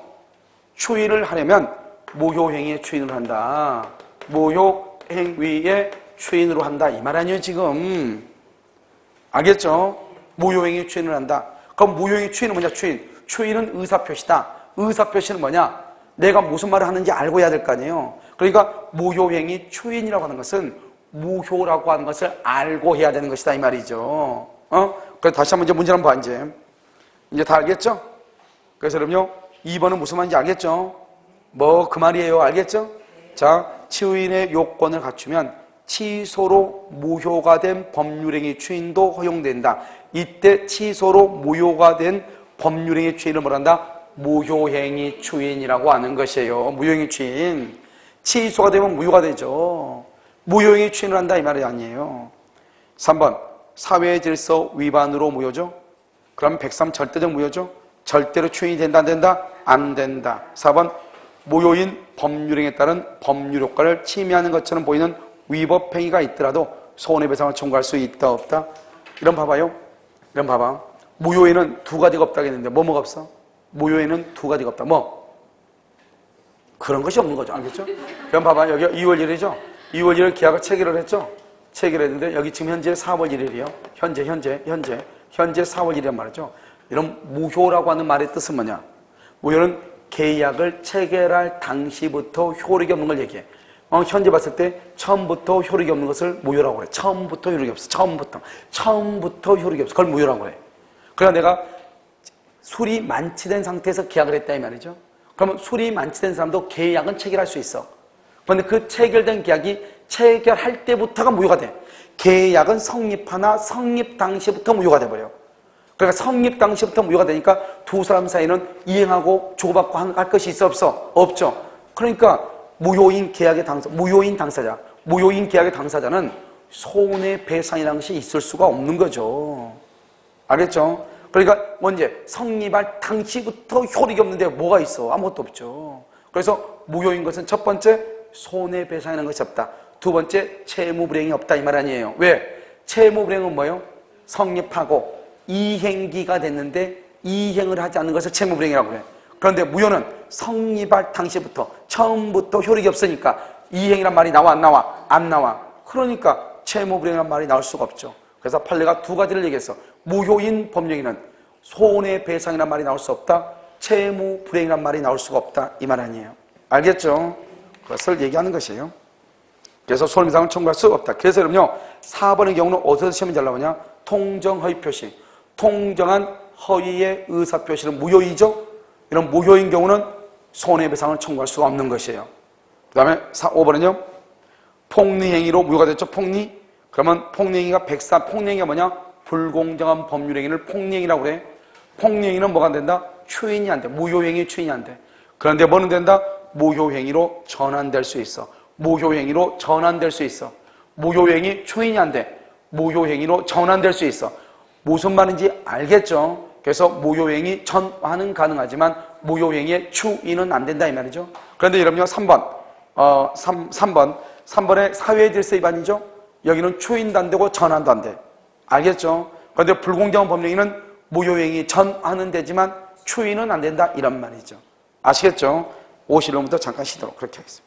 추인을 하려면 무효행위의 추인을 한다. 무효행위의 추인으로 한다. 이 말 아니에요, 지금. 알겠죠? 무효행위 추인을 한다. 그럼 무효행위 추인은 뭐냐? 추인은 의사표시다. 의사표시는 뭐냐? 내가 무슨 말을 하는지 알고 해야 될 거 아니에요. 그러니까 무효행위 추인이라고 하는 것은 무효라고 하는 것을 알고 해야 되는 것이다 이 말이죠. 그래서 다시 한번 이제 문제를 한번 봐. 이제 다 알겠죠? 그래서 그럼요 2번은 무슨 말인지 알겠죠? 뭐 그 말이에요. 알겠죠? 자, 치유인의 요건을 갖추면 취소로 무효가 된 법률행위 추인도 허용된다. 이때 취소로 무효가 된 법률행위 추인을 뭐란다? 무효행위 추인이라고 하는 것이에요. 무효행위 추인. 취소가 되면 무효가 되죠. 무효행위 추인을 한다 이 말이 아니에요. 3번 사회 질서 위반으로 무효죠. 그럼 103 절대적 무효죠. 절대로 추인이 된다 안 된다? 안 된다. 4번 무효인 법률행위에 따른 법률 효과를 침해하는 것처럼 보이는 위법행위가 있더라도 손해배상을 청구할 수 있다 없다? 이런 봐봐요. 이런 봐봐. 무효에는 두 가지가 없다고 했는데 뭐가 없어? 무효에는 두 가지가 없다. 뭐? 그런 것이 없는 거죠. 알겠죠? 그럼 봐봐. 여기 2월 1일이죠? 2월 1일 계약을 체결을 했죠? 체결했는데 여기 지금 현재 4월 1일이에요. 현재 4월 1일이란 말이죠. 이런 무효라고 하는 말의 뜻은 뭐냐? 무효는 계약을 체결할 당시부터 효력이 없는 걸 얘기해. 현재 봤을 때 처음부터 효력이 없는 것을 무효라고 그래. 처음부터 효력이 없어. 처음부터 효력이 없어. 그걸 무효라고 그래. 그러니까 내가 술이 만취된 상태에서 계약을 했다 이 말이죠. 그러면 술이 만취된 사람도 계약은 체결할 수 있어. 그런데 그 체결된 계약이 체결할 때부터가 무효가 돼. 계약은 성립하나 성립 당시부터 무효가 돼버려. 그러니까 성립 당시부터 무효가 되니까 두 사람 사이는 이행하고 주고받고 할 것이 있어 없어? 없죠. 그러니까 무효인 계약의 무효인 계약의 당사자는 손해배상이라는 것이 있을 수가 없는 거죠. 알겠죠? 그러니까 언제? 성립할 당시부터 효력이 없는데 뭐가 있어? 아무것도 없죠. 그래서 무효인 것은 첫 번째 손해배상이라는 것이 없다. 두 번째 채무불이행이 없다 이 말 아니에요. 왜? 채무불이행은 뭐예요? 성립하고 이행기가 됐는데 이행을 하지 않는 것을 채무불이행이라고 해요. 그런데 무효는 성립할 당시부터 처음부터 효력이 없으니까 이행이란 말이 나와 안 나와? 안 나와. 그러니까 채무불이행이란 말이 나올 수가 없죠. 그래서 판례가 두 가지를 얘기했어. 무효인 법령에는 손해배상이란 말이 나올 수 없다. 채무불이행이란 말이 나올 수가 없다. 이 말 아니에요. 알겠죠? 그것을 얘기하는 것이에요. 그래서 손해배상을 청구할 수 없다. 그래서 그럼요 4번의 경우는 어디서 시험이 잘 나오냐? 통정허위 표시. 통정한 허위의 의사표시는 무효이죠? 이런 무효인 경우는 손해배상을 청구할 수가 없는 것이에요. 그 다음에 5번은요 폭리행위로 무효가 됐죠. 폭리. 그러면 폭리행위가 폭리행위가 뭐냐? 불공정한 법률행위를 폭리행위라고 그래. 폭리행위는 뭐가 안 된다? 추인이 안 돼. 무효행위 추인이 안 돼. 그런데 뭐는 된다? 무효행위로 전환될 수 있어. 무효행위로 전환될 수 있어. 무효행위 추인이 안 돼. 무효행위로 전환될 수 있어. 무슨 말인지 알겠죠? 그래서 무효행위 전환은 가능하지만 무효행위의 추인은 안 된다 이 말이죠. 그런데 여러분요 3번에 사회 질서 위반이죠. 여기는 추인도 안 되고 전환도 안 돼. 알겠죠? 그런데 불공정한 법령에는 무효행위 전환은 되지만 추인은 안 된다 이런 말이죠. 아시겠죠? 51번부터 잠깐 쉬도록 그렇게 하겠습니다.